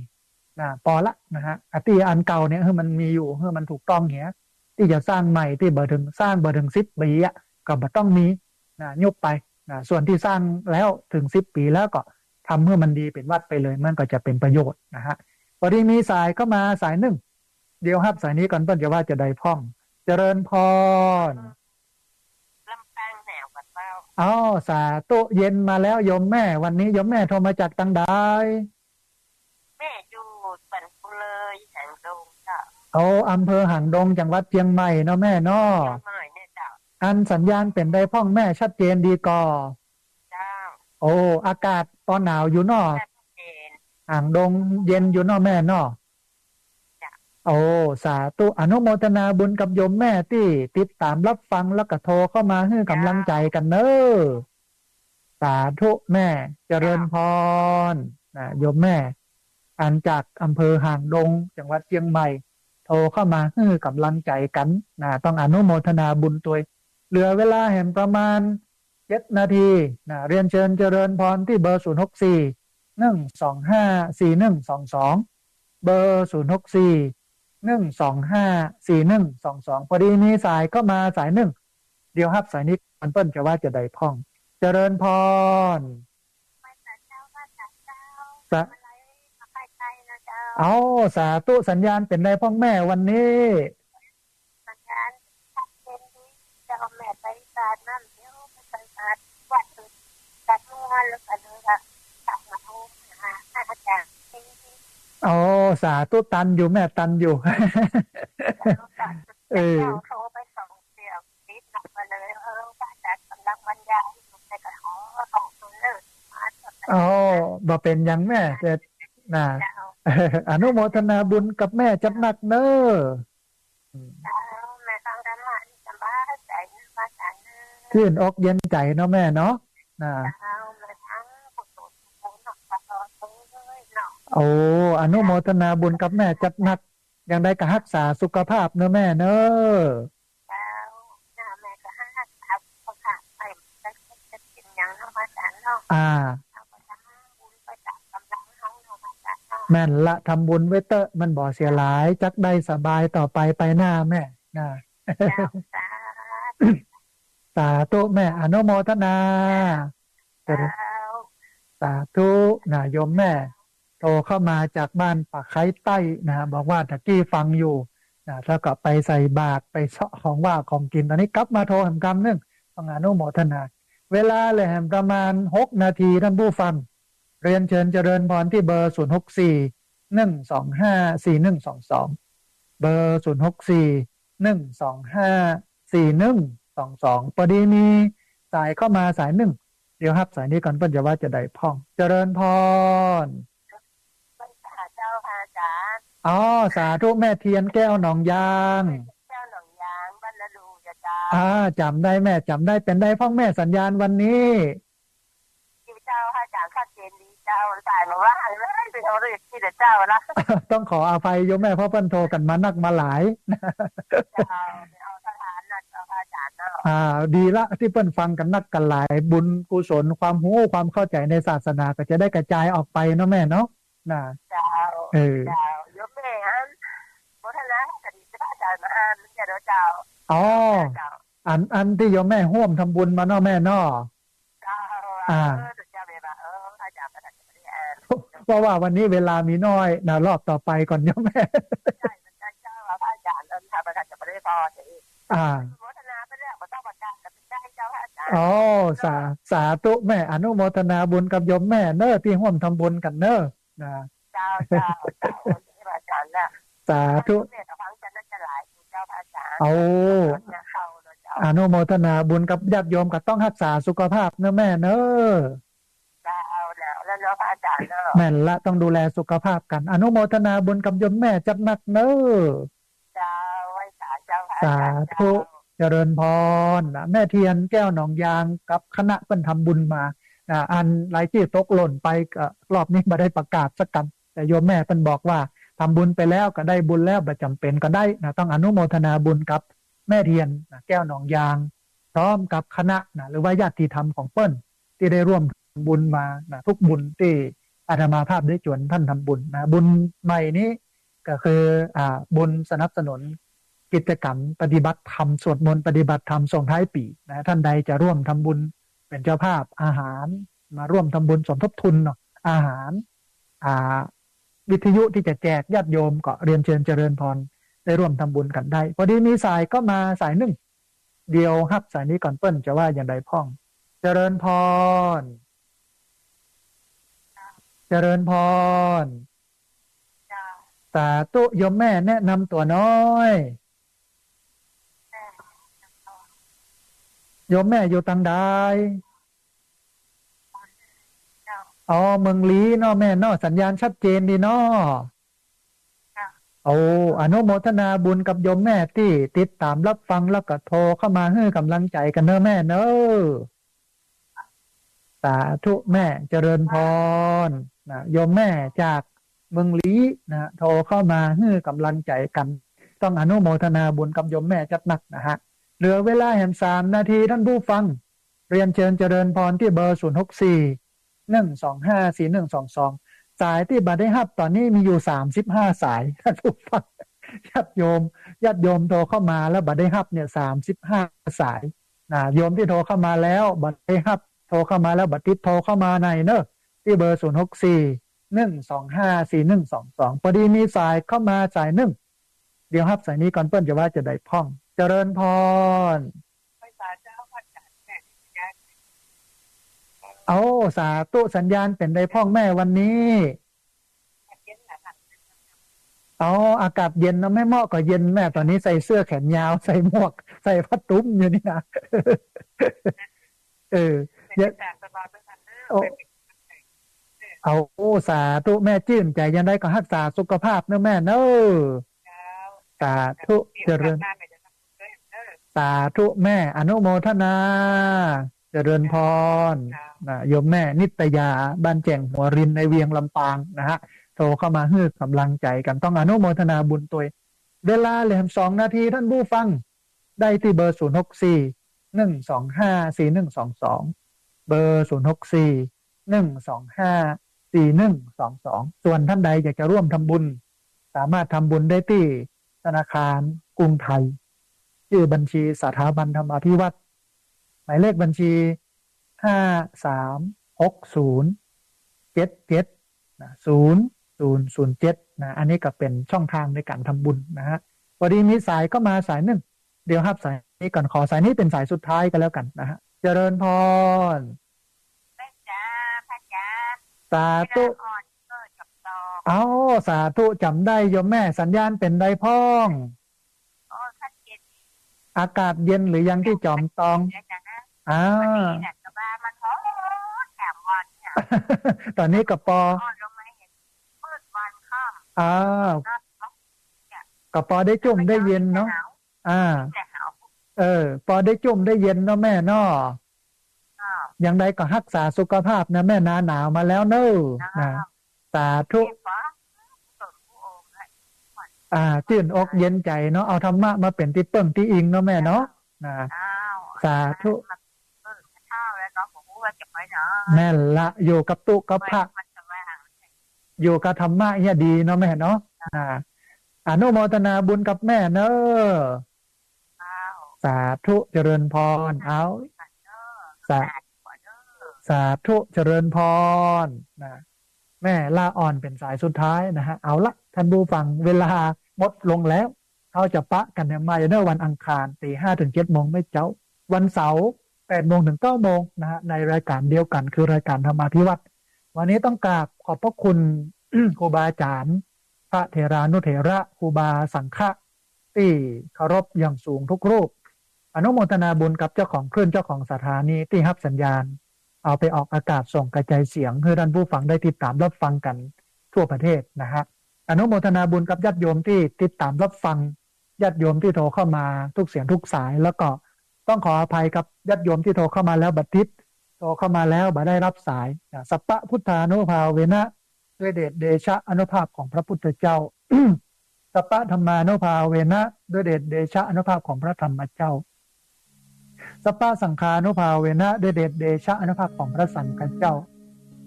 พอละนะฮะที่อันเก่าเนี่ยมันมีอยู่มันถูกต้องเหี้ยที่จะสร้างใหม่ที่เบอร์ถึงสร้างเบอร์ถึง10 ปีก็บ่ต้องมียุบไปส่วนที่สร้างแล้วถึง10 ปีแล้วก็ทำเมื่อมันดีเป็นวัดไปเลยมันก็จะเป็นประโยชน์นะฮะพอดีมีสายก็มาสายหนึ่งเดี๋ยวครับสายนี้ก่อนเพิ่นจะว่าจะได้พ่องเจริญพรลำปางแนวกับเป้าสาธุเย็นมาแล้วโยมแม่วันนี้โยมแม่โทรมาจากตังใดแม่อยู่สันปุเลยหางดงจ้ะอำเภอหางดงจังหวัดเชียงใหม่เนาะแม่เนาะเชียงใหม่เนี่ยจ้ะอันสัญญาณเป็นได้พ่องแม่ชัดเจนดีก่อจ้าอากาศตอนหนาวอยู่เนาะหางดงเย็นอยู่เนาะแม่เนาะสาธุอนุโมทนาบุญกับโยมแม่ที่ติดตามรับฟังแล้วก็โทรเข้ามาให้กำลังใจกันเนอะสาธุแม่เจริญพรโยมแม่อันจากอำเภอหางดงจังหวัดเชียงใหม่โทรเข้ามาให้กำลังใจกันต้องอนุโมทนาบุญตัวเหลือเวลาแห่งประมาณ7 นาทีเรียนเชิญเจริญพรที่เบอร์0641254122เบอร์0641254122พอดีมีสายก็มาสายหนึ่งเดี๋ยวครับสายนี้มันเปิ้ลจะว่าจะได้พ่องเจริญพรสาธุสัญญาณเป็นได้พ่องแม่วันนี้สัญญาณชัดเจนดีจะเอาแม่ไปศาลนั่นเดี๋ยวไปศาลวัดอื่นจัดงานแล้วกันเลยค่ะกลับมาโทรหาอาจารย์สาธุตันอยู่แม่ตันอยู่โทรไปส่งเดียวติดหนักมาเลยอาจารย์กำลังบรรยายอยู่ในกระหอส่งตัวเลยบ่เป็นยังแม่แต่อนุโมทนาบุญกับแม่จัดหนักเนอะแม่ฟังธรรมะสบายใจมาสานชื่นอกเย็นใจเนาะแม่เนาะอนุโมทนาบุญกับแม่จัดหนักอย่างใดก็รักษาสุขภาพเนอะแม่เนอะแม่ก็รักษาสุขภาพไปจะกินอย่างน้ำมาสานเนาะแม่นละทำบุญไว้เตอะมันบ่เสียหลายจักได้สบายต่อไปหน้าแม่สาธุแม่อนุโมทนาสาธุโยมแม่โท โทรเข้ามาจากบ้านปากไคร้ใต้นะบอกว่าตะกี้ฟังอยู่นะแล้วก็ไปใส่บาตรไปเสาะของว่าของกินตอนนี้กลับมาโทรแหมกำนึงต้องอนุโมทนาเวลาเลยแหมประมาณ6 นาทีท่านผู้ฟังเรียนเชิญเจริญพรที่เบอร์0641254122เบอร์0641254122พอดีมีสายเข้ามาสายหนึ่งเดี๋ยวครับสายนี้ก่อนเพิ่นจะว่าจะได้พ่องเจริญพรเจ้าค่ะอาจารย์อ๋อสาธุแม่เทียนแก้วหนองยางเจ้าหนองยางบ้านละลูจะเจ้าจำได้แม่จำได้เป็นได้พ่องแม่สัญญาณวันนี้เจ้าค่ะอาจารย์ชัดเจนดีเจ้าสายมาว่าเลยไปเอาเรื่องที่เจ้าละต้องขออภัยโยมแม่เพราะเพิ่นโทรกันมานักมาหลายเจ้าเอาสถานนะเจ้าค่ะอาจารย์เนาะดีละที่เพิ่นฟังกันนักกันหลายบุญกุศลความรู้ความเข้าใจในศาสนาก็จะได้กระจายออกไปเนาะแม่เนาะนะเจ้าเจ้ายกแม่ฮันวัฒนะคดีพระอาจารย์มาอ่านเจ้าเจ้าอ๋ออันที่โยมแม่ร่วมทำบุญมาเนาะแม่เนาะเจ้าเจ้าเบบ่าอาจารย์ประธานจะไม่ได้อ่านเพราะว่าวันนี้เวลามีน้อยนะรอบต่อไปก่อนโยมแม่ใช่มันได้เจ้าพระอาจารย์ทำประธานจะไม่ได้พอสิวัฒนาเป็นเรื่องของเจ้าประธานจะเป็นได้เจ้าอาจารย์อ๋อสาธุแม่อนุโมทนาบุญกับโยมแม่เนอที่ร่วมทำบุญกันเนอนะเจ้าอาจารย์นะสาธุเนี่ยฟังจะน่าจะหลายเจ้าอาจารย์เอาอนุโมทนาบุญกับญาติโยมก็ต้องรักษาสุขภาพเนอะแม่เนอะแล้วเนาะอาจารย์เนอะแม่ละต้องดูแลสุขภาพกันอนุโมทนาบุญกับโยมแม่จัดหนักเนอะเจ้าไว้เจ้าสาธุเจริญพรแม่เทียนแก้วหนองยางกับคณะเพิ่นทำบุญมาอันรายที่ตกหล่นไปรอบนี้มาได้ประกาศสักกันแต่โยมแม่เพิ่นบอกว่าทำบุญไปแล้วก็ได้บุญแล้วประจำเป็นก็ได้นะต้องอนุโมทนาบุญกับแม่เทียนแก้วหนองยางพร้อมกับคณะหรือว่าญาติธรรมของเปิ้นที่ได้ร่วมบุญมาทุกบุญที่อาตมาภาพได้จวนท่านทำบุญบุญใหม่นี้ก็คือบุญสนับสนุนกิจกรรมปฏิบัติธรรมสวดมนต์ปฏิบัติธรรมส่งท้ายปีท่านใดจะร่วมทำบุญเป็นเจ้าภาพอาหารมาร่วมทำบุญสมทบทุนอาหารวิทยุที่จะแจกญาติโยมก็เรียนเชิญเจริญพรได้ร่วมทำบุญกันได้พอดีมีสายก็มาสายหนึ่งเดียวฮับสายนี้ก่อนเปิ้ลจะว่าอย่างไรพ่องเจริญพรเจริญพรสาธุโยมแม่แนะนำตัวน้อยโยมแม่อยู่ตังใดอ๋อเมืองลี้เนาะแม่เนาะสัญญาณชัดเจนดีเนาะโอ้อนุโมทนาบุญกับโยมแม่ที่ติดตามรับฟังแล้วก็โทรเข้ามาให้กำลังใจกันเนอะแม่เนอะสาธุแม่เจริญพรโยมแม่จากเมืองลี้โทรเข้ามาให้กำลังใจกันต้องอนุโมทนาบุญกับโยมแม่จัดหนักนะฮะเหลือเวลาแห่ง3 นาทีท่านผู้ฟังเรียนเชิญเจริญพรที่เบอร์0641254122สายที่บัตรได้รับตอนนี้มีอยู่35สายท่านผู้ฟังญาติโยมโทรเข้ามาแล้วบัตรได้รับเนี่ย35สายโยมที่โทรเข้ามาแล้วบัตรได้รับโทรเข้ามาแล้วบัตรติดโทรเข้ามาในเนอะที่เบอร์0641254122พอดีมีสายเข้ามาสายหนึ่งเดี๋ยวครับสายนี้ก่อนเปิ้ลจะว่าจะได้พ่องเจริญพรเอาสาธุสัญญาณเป็นได้พ่องแม่วันนี้เอาอากาศเย็นนะไม่เหมาะก็เย็นแม่ตอนนี้ใส่เสื้อแขนยาวใส่หมวกใส่ผ้าตุ้มอยู่นี่นะเยอะเอาสาธุแม่จื่นใจยังได้ก็รักษาสุขภาพเนอะแม่เนอะสาธุเจริญสาธุแม่อนุโมทนาเจริญพรโยมแม่นิตยาบ้านแจ่งหัวรินในเวียงลำปางนะฮะโทรเข้ามาให้กำลังใจกันต้องอนุโมทนาบุญตัวเวลาเหลือ2 นาทีท่านผู้ฟังได้ที่เบอร์0641254122เบอร์0641254122ส่วนท่านใดอยากจะร่วมทำบุญสามารถทำบุญได้ที่ธนาคารกรุงไทยชื่อบัญชีสถาบันธรรมาภิวัตรหมายเลขบัญชี536077 0 007นะอันนี้ก็เป็นช่องทางในการทำบุญนะฮะพอดีมีสายก็มาสายหนึ่งเดี๋ยวครับสายนี้ก่อนขอสายนี้เป็นสายสุดท้ายกันแล้วกันนะฮะเจริญพรแม่จ๋าพ่อจ๋าสาธุ อ่อนเกิดกับตอเอาสาธุจำได้โยมแม่สัญญาณเป็นไรพ้องชัดเจนอากาศเย็นหรือยังที่จอมตองอ่าเนี่ยกบ้ามันท้อแถมวันเนี่ย ตอนนี้กับปอลงมาเห็นมืดวันค่ำกับปอได้จุ่มได้เย็นเนาะปอได้จุ่มได้เย็นเนาะแม่เนาะอย่างใดก็รักษาสุขภาพนะแม่หนาวมาแล้วเนอะนะสาธุจื่นอกเย็นใจเนาะเอาธรรมะมาเป็นที่เปิ้งที่อิงเนาะแม่เนาะนะสาธุแม่ละอยู่กับตุกับพระอยู่กับธรรมะเนี่ยดีเนาะแม่เนาะอนุโมทนาบุญกับแม่เนอะสาธุเจริญพรเอาสาธุเจริญพรนะแม่ลาอ่อนเป็นสายสุดท้ายนะฮะเอาละท่านผู้ฟังเวลาหมดลงแล้วเขาจะปะกันในมาเนอร์วันอังคาร5 ถึง 7 โมงไม่เจ้าวันเสาร์8 โมงถึง 9 โมงนะฮะในรายการเดียวกันคือรายการธรรมาภิวัตรวันนี้ต้องกราบขอบพระคุณ ครูบาอาจารย์พระเถรานุเถระครูบาสังฆะที่เคารพอย่างสูงทุกรูปอนุโมทนาบุญกับเจ้าของคลื่นเจ้าของสถานีที่รับสัญญาณเอาไปออกอากาศส่งกระจายเสียงให้ท่านผู้ฟังได้ติดตามรับฟังกันทั่วประเทศนะฮะอนุโมทนาบุญกับญาติโยมที่ติดตามรับฟังญาติโยมที่โทรเข้ามาทุกเสียงทุกสายแล้วก็ต้องขออภัยกับญาติโยมที่โทรเข้ามาแล้วบัดทิศโทรเข้ามาแล้วบัดได้รับสายสัพพะพุทธานุภาเวนะด้วยเดชเดชะอนุภาพของพระพุทธเจ้า สัพพะธรรมานุภาเวนะด้วยเดชเดชะอนุภาพของพระธรรมเจ้าสัพพะสังฆานุภาเวนะด้วยเดชเดชะอนุภาพของพระสังฆเจ้า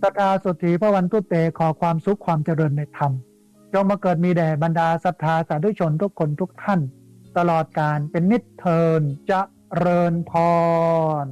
สัทธาสุธีพระวันตุเตขอความสุขความเจริญในธรรมจงมาเกิดมีแด่บรรดาศรัทธาสาธุชนทุกคนทุกท่านตลอดกาลเป็นนิจเทินเจริญพร